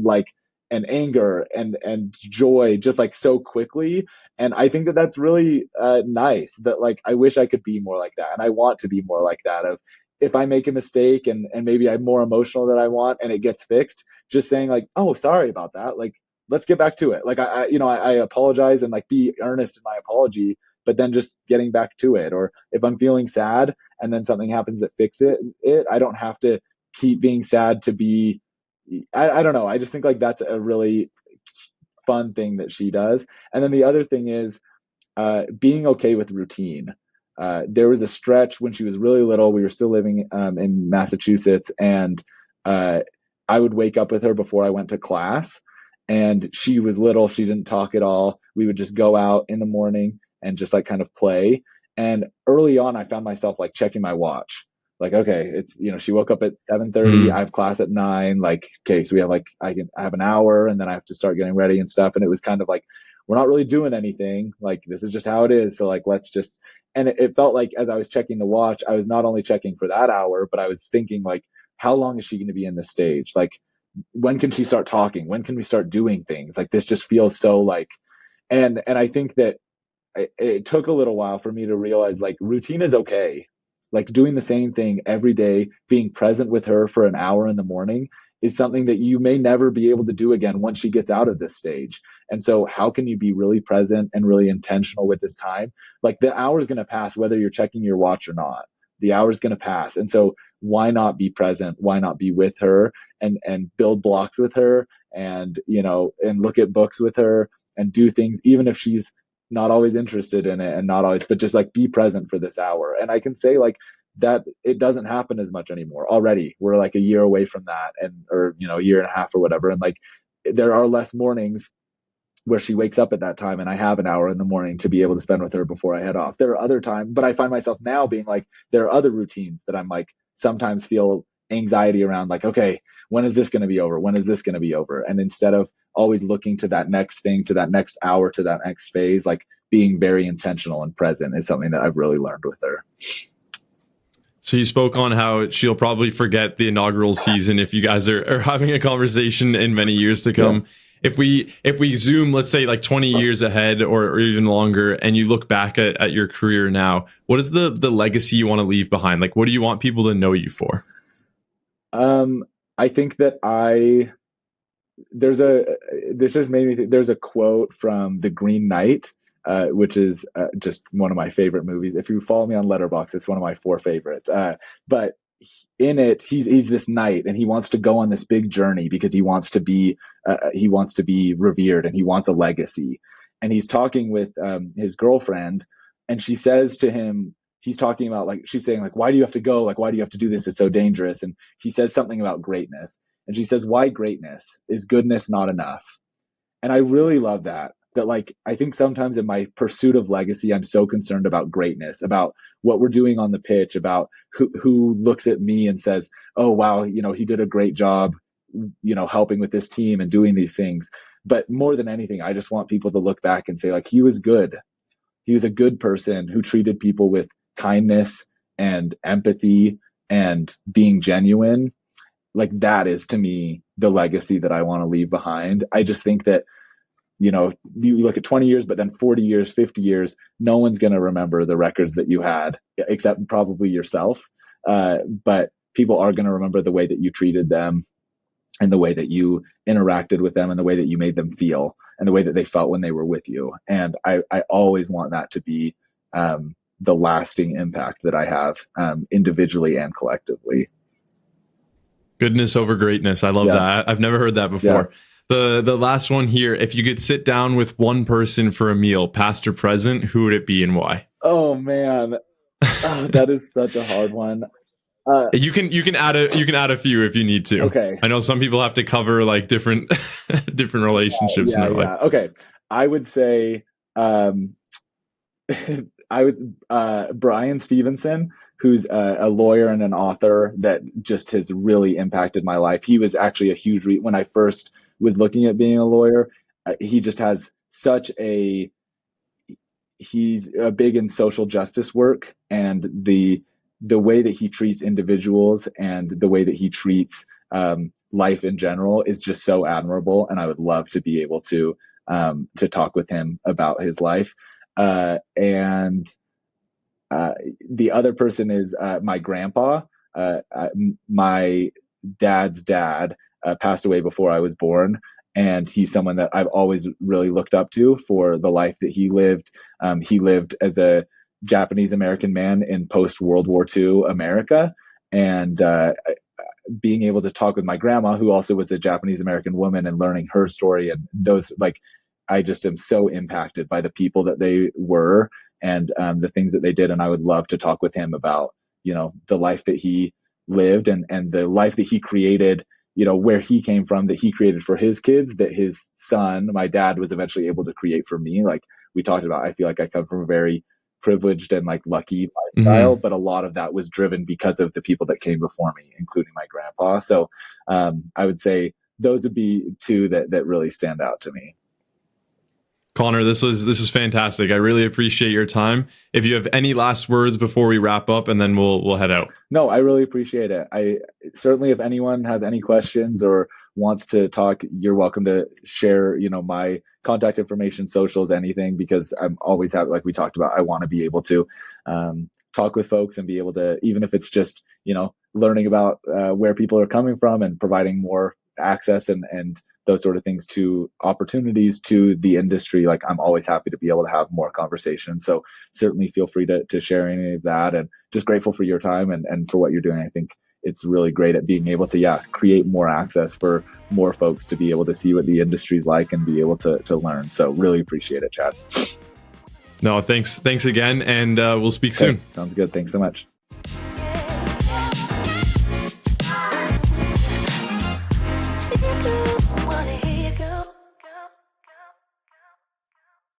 like, and anger and joy, just like so quickly. And I think that that's really nice. That like I wish I could be more like that, and I want to be more like that. Of if I make a mistake, and maybe I'm more emotional than I want, and it gets fixed, just saying like, oh, sorry about that. Like let's get back to it. Like I apologize, and like be earnest in my apology, but then just getting back to it. Or if I'm feeling sad and then something happens that fixes it, I don't have to keep being sad to be. I don't know. I just think like that's a really fun thing that she does. And then the other thing is being okay with routine. There was a stretch when she was really little. We were still living in Massachusetts, and I would wake up with her before I went to class. And she was little. She didn't talk at all. We would just go out in the morning and just like kind of play. And early on, I found myself like checking my watch. Like, okay, it's, she woke up at 7:30. I have class at 9. Like, okay, so we have like, I have an hour, and then I have to start getting ready and stuff. And it was kind of like, we're not really doing anything. Like, this is just how it is. So like, let's just, and it felt like as I was checking the watch, I was not only checking for that hour, but I was thinking like, how long is she going to be in this stage? Like, when can she start talking? When can we start doing things? Like, this just feels so like, and I think that it took a little while for me to realize like routine is okay. Like doing the same thing every day, being present with her for an hour in the morning, is something that you may never be able to do again once she gets out of this stage. And so how can you be really present and really intentional with this time? Like the hour is going to pass whether you're checking your watch or not. The hour is going to pass. And so why not be present? Why not be with her, and build blocks with her, and, and look at books with her, and do things, even if she's not always interested in it, and not always, but just like be present for this hour. And I can say like that it doesn't happen as much anymore. Already we're like a year away from that, or a year and a half or whatever. And like there are less mornings where she wakes up at that time, and I have an hour in the morning to be able to spend with her before I head off. There are other times, but I find myself now being like, there are other routines that I'm like sometimes feel anxiety around like, okay, when is this going to be over? When is this going to be over? And instead of always looking to that next thing, to that next hour, to that next phase, like being very intentional and present is something that I've really learned with her. So you spoke on how she'll probably forget the inaugural season if you guys are having a conversation in many years to come. Yeah. If we zoom, let's say like 20 years ahead or even longer, and you look back at your career now, what is the legacy you want to leave behind? Like, what do you want people to know you for? I think that this just made me think, there's a quote from The Green Knight, which is just one of my favorite movies. If you follow me on Letterboxd, it's one of my 4 favorites. But in it, he's this knight, and he wants to go on this big journey because he wants to be revered, and he wants a legacy. And he's talking with his girlfriend, and she says to him, he's talking about, like, she's saying, like, why do you have to go? Like, why do you have to do this? It's so dangerous. And he says something about greatness. And she says, why greatness? Is goodness not enough? And I really love that like, I think sometimes in my pursuit of legacy, I'm so concerned about greatness, about what we're doing on the pitch, about who looks at me and says, oh, wow, he did a great job, helping with this team and doing these things. But more than anything, I just want people to look back and say, like, he was good. He was a good person who treated people with kindness and empathy and being genuine. Like, that is, to me, the legacy that I want to leave behind. I just think that, you look at 20 years, but then 40 years, 50 years, no one's going to remember the records that you had, except probably yourself. But people are going to remember the way that you treated them, and the way that you interacted with them, and the way that you made them feel, and the way that they felt when they were with you. And I always want that to be the lasting impact that I have, individually and collectively. Goodness over greatness. I love that. I've never heard that before. Yeah. The last one here, if you could sit down with one person for a meal, past or present, who would it be and why? Oh man, that is such a hard one. You can add a few if you need to. Okay. I know some people have to cover like different relationships. Okay. I would say Brian Stevenson, who's a lawyer and an author that just has really impacted my life. He was actually a huge when I first was looking at being a lawyer. He just has he's big in social justice work, and the way that he treats individuals and the way that he treats life in general is just so admirable. And I would love to be able to talk with him about his life. And the other person is my grandpa. My dad's dad passed away before I was born, and he's someone that I've always really looked up to for the life that he lived. He lived as a Japanese American man in post-World War II America, and being able to talk with my grandma, who also was a Japanese American woman, and learning her story, and those, like, I just am so impacted by the people that they were and the things that they did. And I would love to talk with him about, the life that he lived and the life that he created, where he came from, that he created for his kids, that his son, my dad, was eventually able to create for me. Like we talked about, I feel like I come from a very privileged and like lucky lifestyle, but a lot of that was driven because of the people that came before me, including my grandpa. So I would say those would be two that really stand out to me. Connor, this was fantastic. I really appreciate your time. If you have any last words before we wrap up, and then we'll head out. No, I really appreciate it. I certainly, if anyone has any questions or wants to talk, you're welcome to share, my contact information, socials, anything, because I'm always happy. Like we talked about, I want to be able to talk with folks and be able to, even if it's just, learning about where people are coming from and providing more access and those sort of things to opportunities to the industry. Like I'm always happy to be able to have more conversations. So certainly feel free to share any of that, and just grateful for your time and for what you're doing. I think it's really great at being able to, create more access for more folks to be able to see what the industry's like and be able to learn. So really appreciate it, Chad. No, thanks again. And we'll speak soon. Sounds good. Thanks so much.